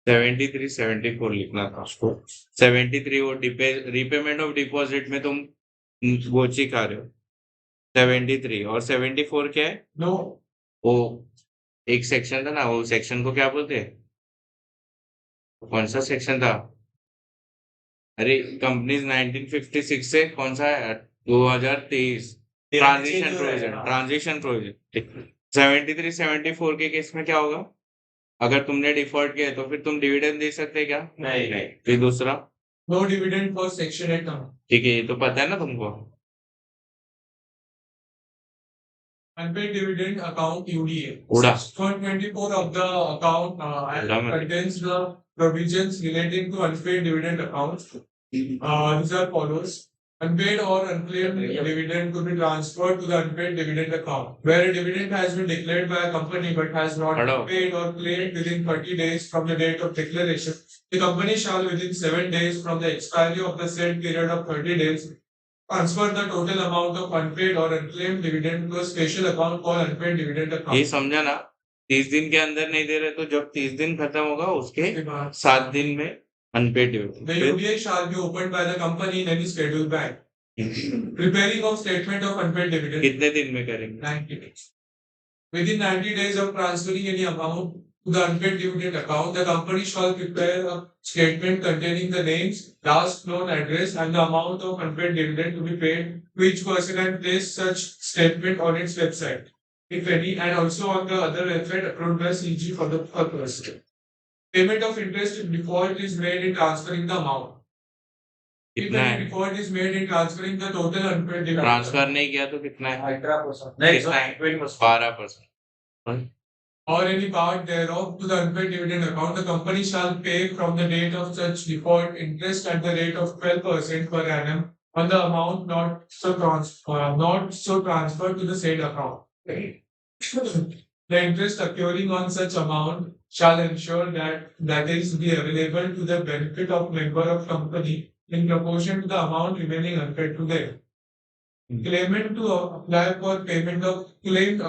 73 74 लिखना था उसको। 73 वो repayment of deposit में तुम गोची खा रहे हो। 73 और 74 क्या है? No, वो एक सेक्शन था ना, वो सेक्शन को क्या बोलते हैं? कौन सा सेक्शन था? अरे कंपनीज 1956 से कौन सा है 2023 ट्रांजिशन प्रोविजन 73-74 के केस में क्या होगा अगर तुमने डिफॉल्ट किया तो फिर तुम डिविडेंड दे सकते क्या नहीं। फिर दूसरा No dividend for section 8 now. ठीक है ये तो पता है ना तुमको Unpaid dividend account UDA. उड़ा। Section 24 of the account उड़ा मत। contains the provisions relating to unpaid dividend accounts. These are follows. Unpaid or unclaimed dividend could be transferred to the unpaid dividend account. Where a dividend has been declared by a company but has not Hello. been paid or claimed within 30 days from the date of declaration, the company shall within 7 days from the expiry of the said period of 30 days transfer the total amount of unpaid or unclaimed dividend to a special account called unpaid dividend account. ये समझा ना 30 दिन के अंदर नहीं दे रहे तो जब 30 दिन खत्म होगा उसके उसके बाद 7 दिन में unpaid dividend The UDA shall be opened by the company in any scheduled bank. Preparing of statement of unpaid dividend. कितने दिन में करेंगे 90 days. Within 90 days of transferring any amount to the unpaid dividend account, the company shall prepare a statement containing the names, last known address, and the amount of unpaid dividend to be paid to each person and place such statement on its website, if any, and also on the other website approved by CG for the purpose. Payment of interest if default is made in transferring the amount. If कितना any है default is made in transferring the total unpaid dividend. Transfer नहीं किया तो कितना है 18%. नहीं, कितना है 20%. 12% Or any part thereof to the unpaid dividend account, the company shall pay from the date of such default interest at the rate of 12% per annum on the amount not so transferred to the said account. The interest occurring on such amount shall ensure that is be available to the benefit of member of company in proportion to the amount remaining unpaid to them. Claimant to apply for payment of claimed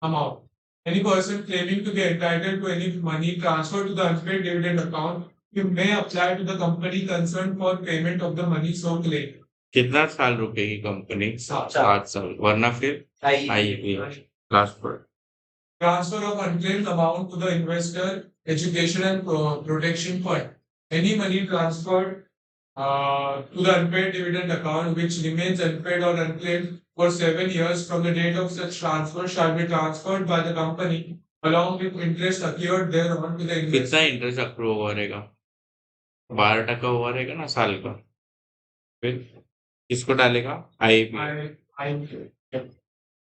amount. Any person claiming to be entitled to any money transferred to the unpaid dividend account, you may apply to the company concerned for payment of the money so claimed. कितना साल रुकेगी company 7 साल वरना फिर आएगी last पर Transfer of unclaimed amount to the investor, education and protection fund. Any money transferred to the unpaid dividend account which remains unpaid or unclaimed for 7 years from the date of such transfer shall be transferred by the company along with interest accrued thereon to the कितना investor. Interest accrue हुआ रहेगा 12% हुआ रहेगा ना साल का फिर किसको डालेगा IP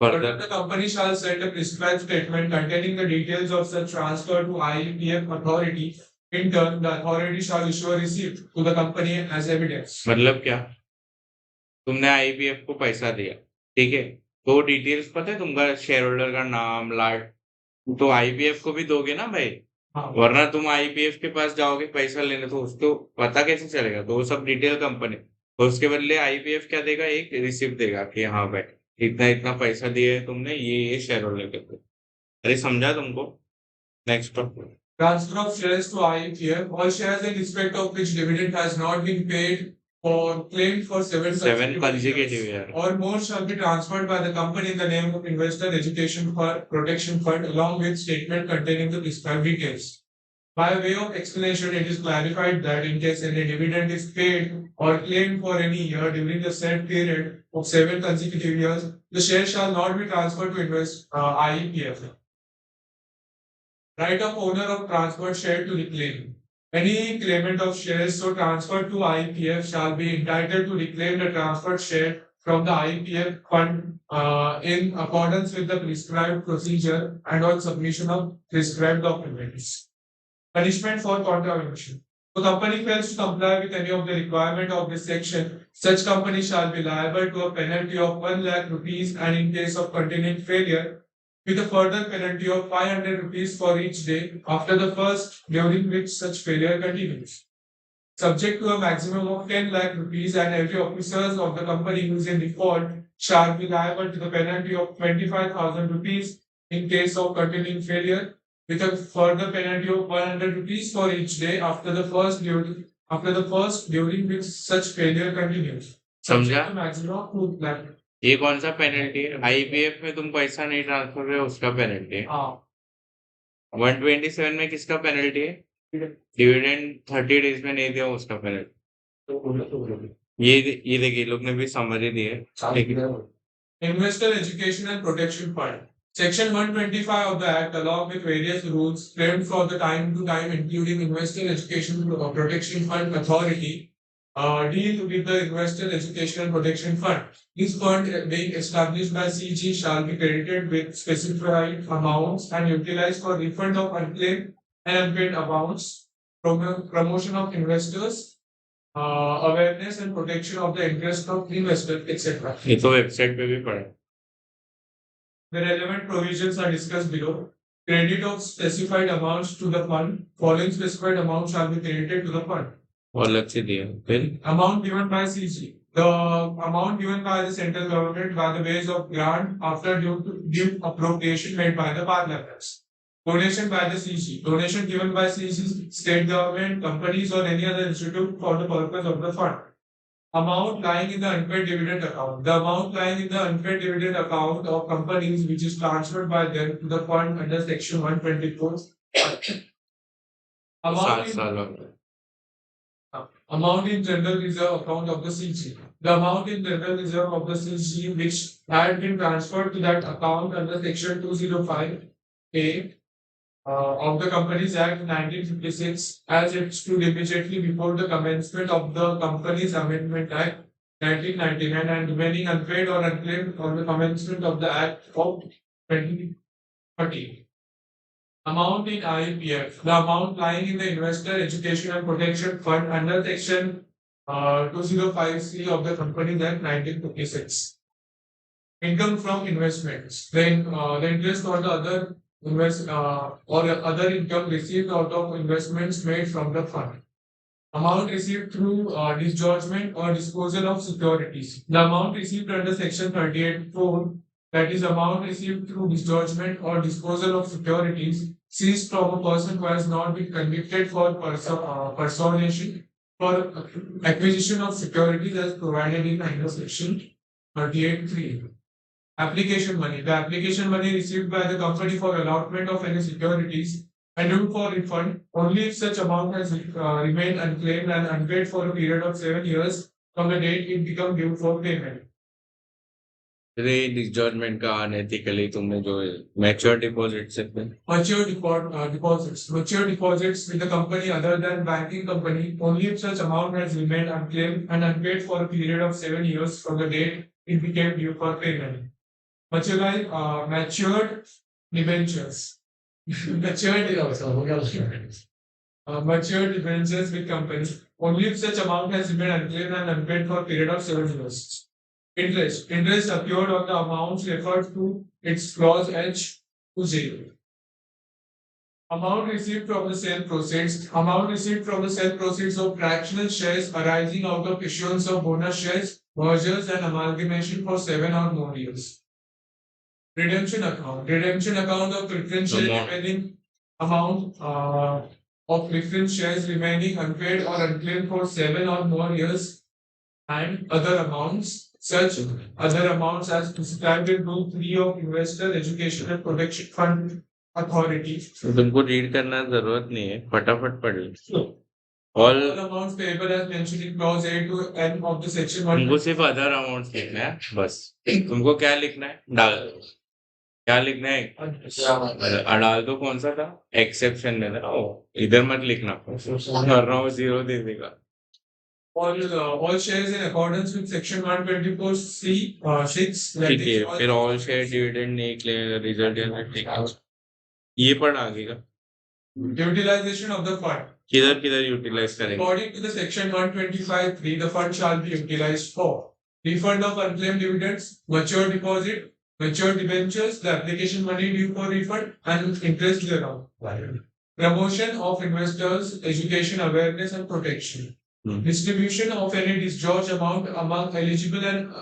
Further, further the company shall send a prescribed statement containing the details of such transfer to IEPF authority. In turn, the authority shall issue a receipt to the company as evidence. मतलब क्या तुमने IPF को पैसा दिया ठीक है तो details पता है तुमका शेयर होल्डर का नाम लाट तो आईपीएफ को भी दोगे ना भाई वरना तुम आईपीएफ के पास जाओगे पैसा लेने तो उसको पता कैसे चलेगा तो वो सब डिटेल कंपनी और उसके बदले आईपीएफ क्या देगा एक रिसिप्ट देगा कि हाँ भाई इतना इतना पैसा दिया है तुमने ये शेयर होल्डर के अरे समझा तुमको next Transfer of shares to IEPF. All shares in respect of which dividend has not been paid or claimed for 7 consecutive years or more shall be transferred by the company in the name of Investor Education Protection Fund along with statement containing the prescribed details. By way of explanation, it is clarified that in case any dividend is paid or claimed for any year during the said period of 7 consecutive years, the share shall not be transferred to IEPF. Right of owner of transferred share to reclaim. Any claimant of shares so transferred to IEPF shall be entitled to reclaim the transferred share from the IEPF fund in accordance with the prescribed procedure and on submission of prescribed documents. Punishment for contravention. The company fails to comply with any of the requirement of this section, such company shall be liable to a penalty of 1 lakh rupees and in case of continuing failure, with a further penalty of 500 rupees for each day after the first during which such failure continues. Subject to a maximum of 10 lakh rupees and every officers of the company who is in default shall be liable to the penalty of 25,000 rupees in case of continuing failure with a further penalty of 100 rupees for each day after the first during which such failure continues. समझा Subject to maximum of 2 lakh. ये कौन सा penalty है IPF में तुम पैसा नहीं transfer करे उसका पेनल्टी है 127 में किसका पेनल्टी है डिविडेंड 30 डेज में नहीं दिया उसका पेनल्टी ये देखिए लोग ने भी समरी दी है, ठीक है। Investor Education and Protection Fund. Section 125 of the Act, along with various rules framed for the time to time, including Investor Education Protection Fund Authority, deal with the Investor Education and Protection Fund. This fund, being established by CG, shall be credited with specified amounts and utilized for refund of unclaimed and unpaid amounts, promotion of investors, awareness and protection of the interest of investors, etc. ये तो website पे भी पढ़ा है। The relevant provisions are discussed below. Credit of specified amounts to the fund. Following specified amounts shall be credited to the fund. और अलग से दिया फिर Amount given by CG. The amount given by the central government by the ways of grant after due appropriation made by the parliaments. Donation by the CG. Donation given by CG, state government, companies or any other institute for the purpose of the fund. Amount lying in the unpaid dividend account. The amount lying in the unpaid dividend account of companies which is transferred by them to the fund under section 124. Amount in general reserve account of the CG. The amount in general reserve of the CG which had been transferred to that account under section 205A of the Companies Act 1956 as it stood immediately before the commencement of the Companies Amendment Act 1999 and remaining unpaid or unclaimed on the commencement of the Act of 2013. Amount in IPF. The amount lying in the Investor Education and Protection Fund under section 205C of the Companies Act 1956. Income from investments. Then the interest or the other or other income received out of investments made from the fund. Amount received through disgorgement or disposal of securities. The amount received under section 38(4), that is amount received through disgorgement or disposal of securities seized from a person who has not been convicted for personation for acquisition of securities as provided in under section 38(3). Application money. The application money received by the company for allotment of any securities and due for refund only if such amount has remained unclaimed and unpaid for a period of 7 years from the date it become due for payment. डिस्जॉर्जमेंट का unethically तुमने जो mature deposit से Mature deposits. Mature deposits with the company other than banking company only if such amount has remained unclaimed and unpaid for a period of 7 years from the date it became due for payment. Matured debentures. Matured debentures with companies only if such amount has been unclaimed and unpaid for a period of 7 years. Interest. Interest accrued on the amounts referred to its clause H to 0. Amount received from the sale proceeds. Amount received from the sale proceeds of fractional shares arising out of issuance of bonus shares, mergers and amalgamation for 7 or more years. Redemption account. Redemption account of preference share remaining amount of preference shares remaining unpaid or unclaimed for 7 or more years and other amounts. Such other amounts as prescribed in Rule 3 of Investor Education and Protection Fund Authority. तुमको read करना जरूरत नहीं है, फटाफट पढ़ लो। All amounts payable as mentioned in clause A to N of the section 1. तुमको सिर्फ other amounts लिखना है बस। तुमको क्या लिखना है? क्या लिखना है? डाल दो कौन सा था? एक्सेप्शन में था ना, इधर मत लिखना, कर रहा हूँ 0 दे देगा। All shares in accordance with section 124C 6. ठीक है, फिर all share dividend नहीं रिजल्ट ये पढ़ आगे का। Utilization of the fund. किधर यूटिलाइज करेंगे? According to the section 125(3), the fund shall be utilized for refund of unclaimed dividends, mature deposit, mature debentures, the application money due for refund, and interest thereon. Promotion of investors, education, awareness, and protection. Distribution of any discharge amount among eligible and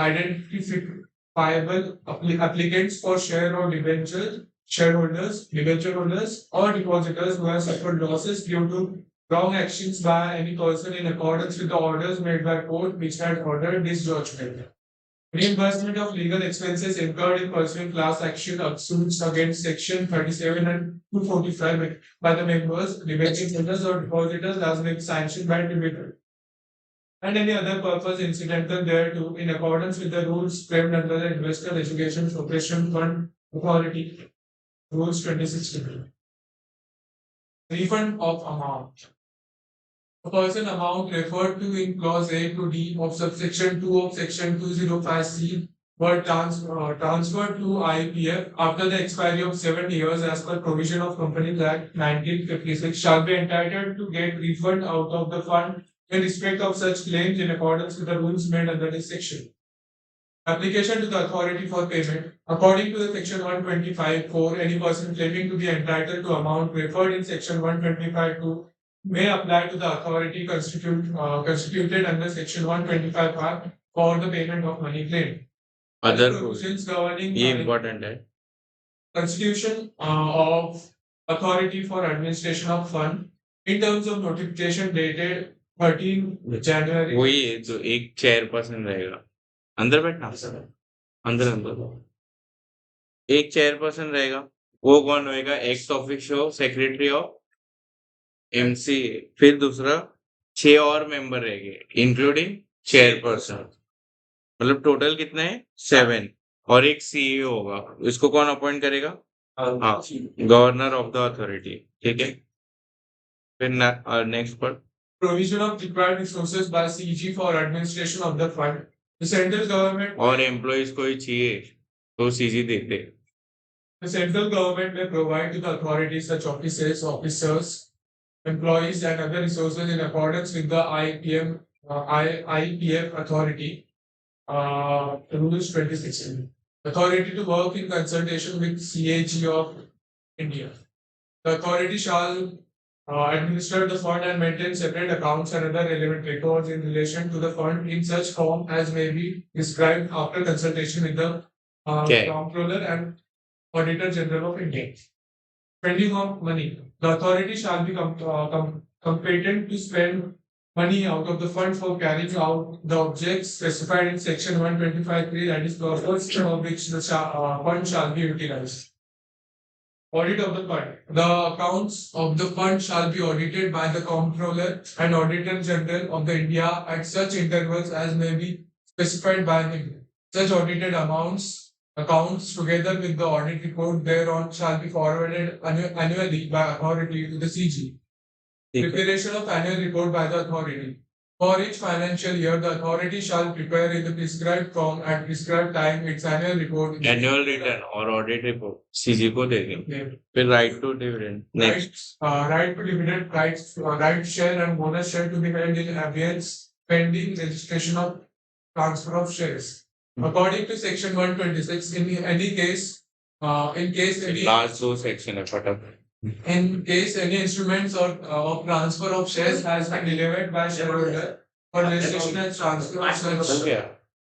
identifiable applicants for share or shareholders, debenture holders, or depositors who have suffered losses due to wrong actions by any person in accordance with the orders made by court which had ordered disgorgement. Reimbursement of legal expenses incurred in pursuing class action suits against section 37 and 245 by the members, debenture holders, or depositors as may be sanctioned by debitor. and any other purpose incidental thereto in accordance with the rules framed under the Investor Education Corporation Fund Authority Rules 2016. Refund of amount. A person amount referred to in clause A to D of subsection 2 of section 205C were transferred to IPF after the expiry of 7 years as per provision of Companies Act 1956 shall be entitled to get refund out of the fund in respect of such claims in accordance with the rules made under this section. Application to the authority for payment. According to the section 125(4), any person claiming to be entitled to amount referred in section 125(2) may apply to the authority constituted under section 125(5) for the payment of money claimed. Other provisions governing ये important है. constitution of authority for administration of fund in terms of notification dated 13 January. वही है जो एक chairperson रहेगा. अंदर बैठना अंदर एक चेयरपर्सन रहेगा. वो कौन होएगा? Ex officio secretary of MC. फिर दूसरा 6 और मेंबर रहेंगे इंक्लूडिंग चेयरपर्सन. मतलब टोटल कितना है? 7. और एक सीईओ होगा. इसको कौन अपॉइंट करेगा? हाँ, गवर्नर ऑफ द अथॉरिटी. ठीक है. फिर नेक्स्ट पर Provision of required resources by CG for administration of the fund. The central government और एम्प्लॉइज को ही चाहिए तो सीजी देते. The central government may provide to the authority such officers, employees, and other resources in accordance with the IPF authority rules 2016. Authority to work in consultation with CAG of India. The authority shall administer the fund and maintain separate accounts and other relevant records in relation to the fund in such form as may be described after consultation with the Comptroller and Auditor General of India. Spending of money. The authority shall be competent to spend money out of the fund for carrying out the objects specified in section 125(3), that is the purpose of which the fund shall be utilized. Audit of the fund. The accounts of the fund shall be audited by the Comptroller and Auditor General of the India at such intervals as may be specified by him. Such audited accounts together with the audit report thereon shall be forwarded annually by authority to the CG. Preparation of annual report by the authority. For each financial year, the authority shall prepare in the prescribed form at prescribed time its annual report. Annual return or audit report CG को दे देंगे. फिर right to dividend. Next. Right to dividend, right share and bonus share to be held in abeyance pending registration of transfer of shares. According to section 126, in any case, Last दो section है फटाफट. in case any instruments or of transfer of shares has been delivered by shareholder for registration and transfer of such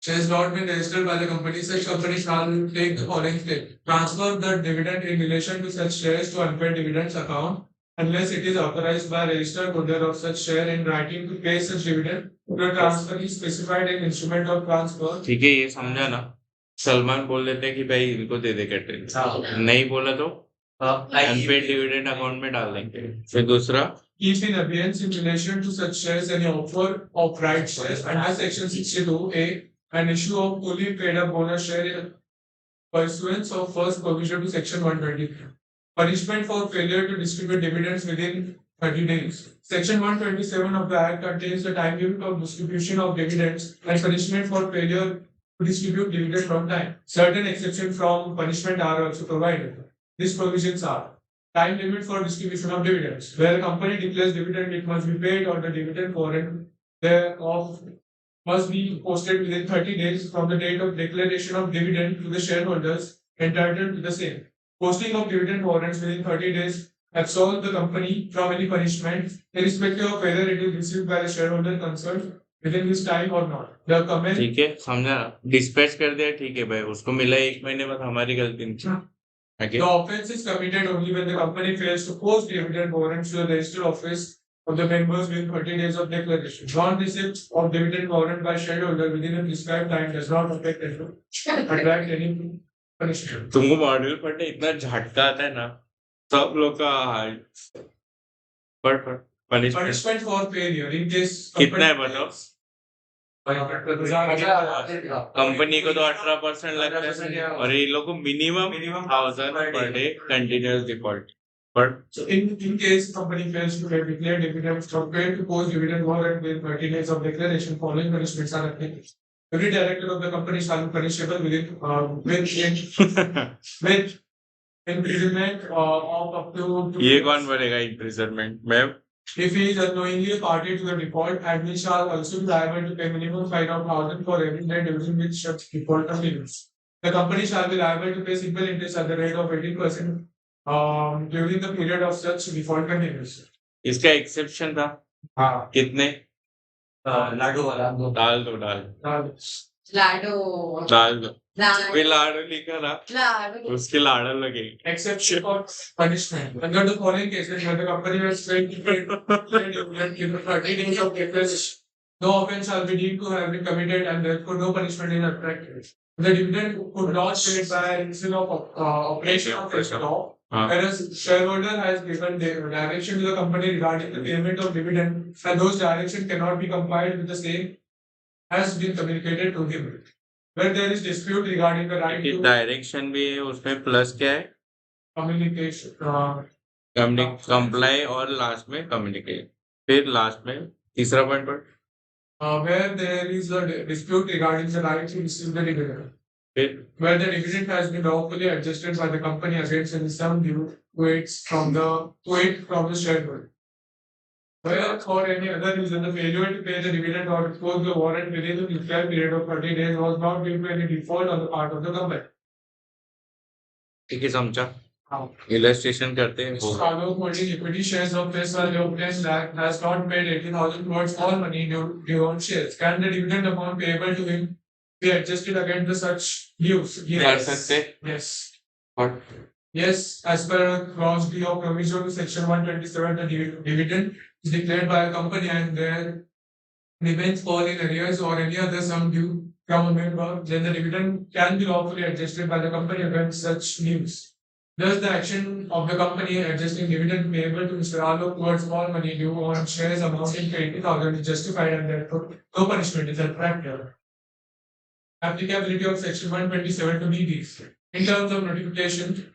shares not been registered by the company, such company shall take the following step. Transfer the dividend in relation to such shares to unpaid dividends account unless it is authorized by registered holder of such share in writing to pay such dividend. The transfer is specified in instrument of transfer. ठीक है, ये समझा ना. सलमान बोल देते कि भाई इनको दे दे कैटरिंग. नहीं बोला तो अनपेड डिविडेंड अकाउंट में डाल देंगे. फिर दूसरा keep in abeyance in relation to such shares any offer of right shares under section 62A and issue of fully paid up bonus share in pursuance of first provision to section 120. Punishment for failure to distribute dividends within 30 days. Section 127 of the Act contains the time limit of distribution of dividends and punishment for failure to distribute dividends from time. Certain exceptions from punishment are also provided. These provisions are time limit for distribution of dividends. Where a company declares dividend, it must be paid or the dividend warrant thereof must be posted within 30 days from the date of declaration of dividend to the shareholders entitled to the same. Posting of dividend warrants within 30 days absolve the company from any punishment, irrespective of whether it is received by the shareholder concerned within this time or not. The comment. ठीक है, समझा. Dispatch कर दिया, ठीक है भाई, उसको मिला 1 महीने बाद, हमारी गलती नहीं. The offence is committed only when the company fails to post dividend warrants to the registered office of the members within 30 days of declaration. Non-receipt of dividend warrant by shareholder within a prescribed time does not affect attract any punishment. तुमको module पढ़ने इतना झटका आता है ना, सब लोग का हाल. पर punishment for failure in case कितना है बताओ? कंपनी को तो 18% लगता है और ये लोग को minimum 1000 per day continuous default but So in case company fails to declare dividends or fail to post dividend warrant within 30 days of declaration, following punishments are applicable. Every director of the company shall be punishable with imprisonment of up to 2 ये years. कौन बनेगा imprisonment में If he is unknowingly a party to the default, admin shall also be liable to pay minimum fine of 1,000 for every net division which such default continues. The company shall be liable to pay simple interest at the rate of 18% during the period of such default continues. इसका exception था हाँ कितने लाडू वाला डाल दो वे लाडो लिखा था उसके लाडो लगेगी exception for punishment. Under the following cases, where the company has failed to pay dividend in 30 days of declaration, no offense shall be deemed to have been committed and therefore no punishment is attracted. The dividend could not be paid by reason of operation of this law, whereas shareholder has given direction to the company regarding the payment of dividend, and those directions cannot be complied with the same has been communicated to him. Where there is dispute regarding the right to direction भी है उसमें plus क्या है communication, comply और last में communicate फिर last में तीसरा पॉइंट पर where there is a dispute regarding the right to receive the dividend, फिर where the dividend has been wrongfully adjusted by the company against the sum due to it from the shareholder. Where for any other reason the failure to pay the dividend or expose the warrant within the prescribed period of 30 days was not due to any default on the part of the company. ठीक है समझा illustration करते हैं Mr. Carlos holding equity shares of Tesla obtained that has not paid 80,000 towards all money due on shares. Can the dividend amount payable to him be adjusted against the such dues? कर सकते Yes. और Yes, as per clause D of provision to section 127, the dividend is declared by a company and their remains fall in arrears or any other sum due from a member, then the dividend can be lawfully adjusted by the company against such dues. Thus, the action of the company adjusting dividend payable to Mr. Alok towards all money due on shares amounting to 80,000 is justified and therefore no punishment is attractive. Applicability of section 127 to DDs. In terms of notification,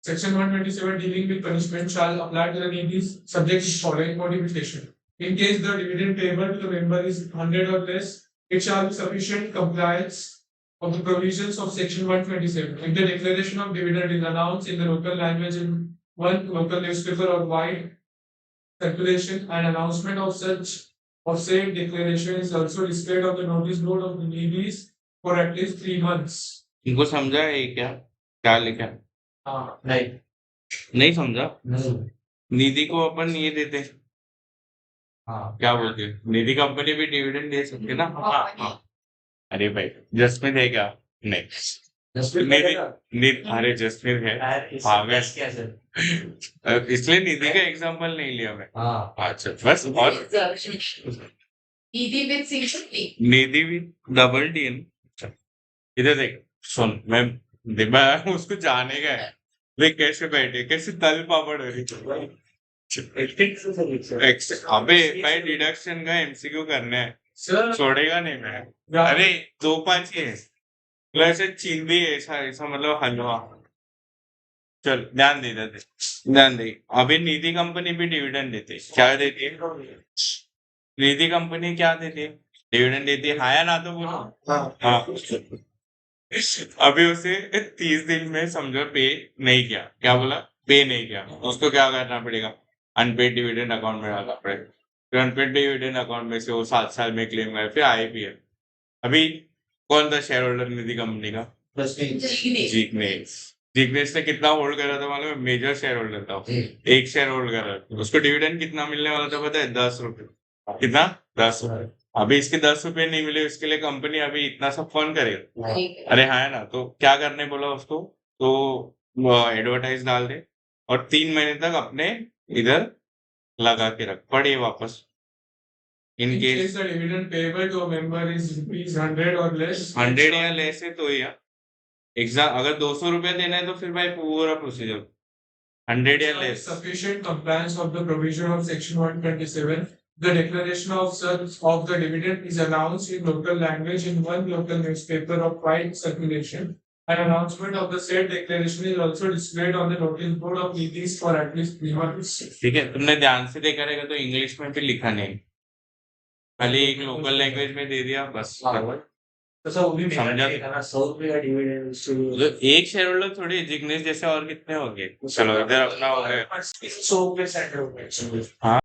section 127 dealing with punishment shall apply to the DDs subject to following notification. In case the dividend payable to the member is 100 or less, it shall be sufficient compliance of the provisions of section 127. If the declaration of dividend is announced in the local language in one local newspaper or wide circulation, an announcement of said declaration is also displayed on the notice board of the DDs for at least 3 months. इनको समझा है क्या लिखा नहीं समझा निधि को अपन ये देते क्या बोलते निधि कंपनी भी डिविडेंड दे सकते ना अरे भाई जसमीत है क्या नहीं निधि अरे जसमीत है पागल इसलिए निधि का एग्जांपल नहीं लिया मैं अच्छा बस और निधि भी डबल डी इधर देख सुन मैं उसको जाने का है वे कैसे बैठे कैसे तल पापड़ हो रही अबे भाई डिडक्शन का एमसीक्यू करना है छोड़ेगा नहीं मैं अरे 2-5 ही है मतलब ऐसे चिंदी है ऐसा मतलब हलवा चल ध्यान दे अभी निधि कंपनी भी डिविडेंड देती है क्या देती है निधि कंपनी क्या देती है डिविडेंड देती है हाँ या ना तो बोलो हाँ अभी उसे 30 दिन में समझो पे नहीं किया क्या बोला पे नहीं किया उसको क्या करना पड़ेगा अनपेड डिविडेंड अकाउंट में डालना पड़ेगा फिर अनपेड डिविडेंड अकाउंट में से वो 7 साल में क्लेम करे फिर आईपीएल अभी कौन था शेयर होल्डर निधि कंपनी का जिग्नेश ने कितना होल्ड करा था मालूम मेजर शेयर होल्डर था एक शेयर होल्ड कर रहा था उसको डिविडेंड कितना मिलने वाला था पता है 10 रुपए कितना 10 रुपए अभी इसके 10 रुपए नहीं मिले इसके लिए कंपनी अभी इतना सब फोन करेगा अरे हाँ है ना तो क्या करने बोला उसको तो एडवर्टाइज डाल दे और 3 महीने तक अपने इधर लगा के रख पड़े वापस In case the dividend payable to a member is rupees 100 or less, 100 या लेस है तो या एग्जाम अगर 200 रुपए देना है तो फिर भाई पूरा प्रोसीजर 100 या less sufficient compliance of the provision of section 127 The declaration of the dividend is announced in local language in one local newspaper of wide circulation. An announcement of the said declaration is also displayed on the notice board of EPs for at least 3 months. ठीक है, तुमने ध्यान से देखा रहेगा तो English में भी लिखा नहीं, खाली एक लोकल लैंग्वेज में दे दिया बस। तसं वो भी समझा? मेरा 100 रुपये का डिविडेंड तो एक शेयर होल्डर थोड़ी जिग्नेश जैसे और कितने होंगे। चलो इधर अपना हो गया। 100 रुपये सेट हो गए। हाँ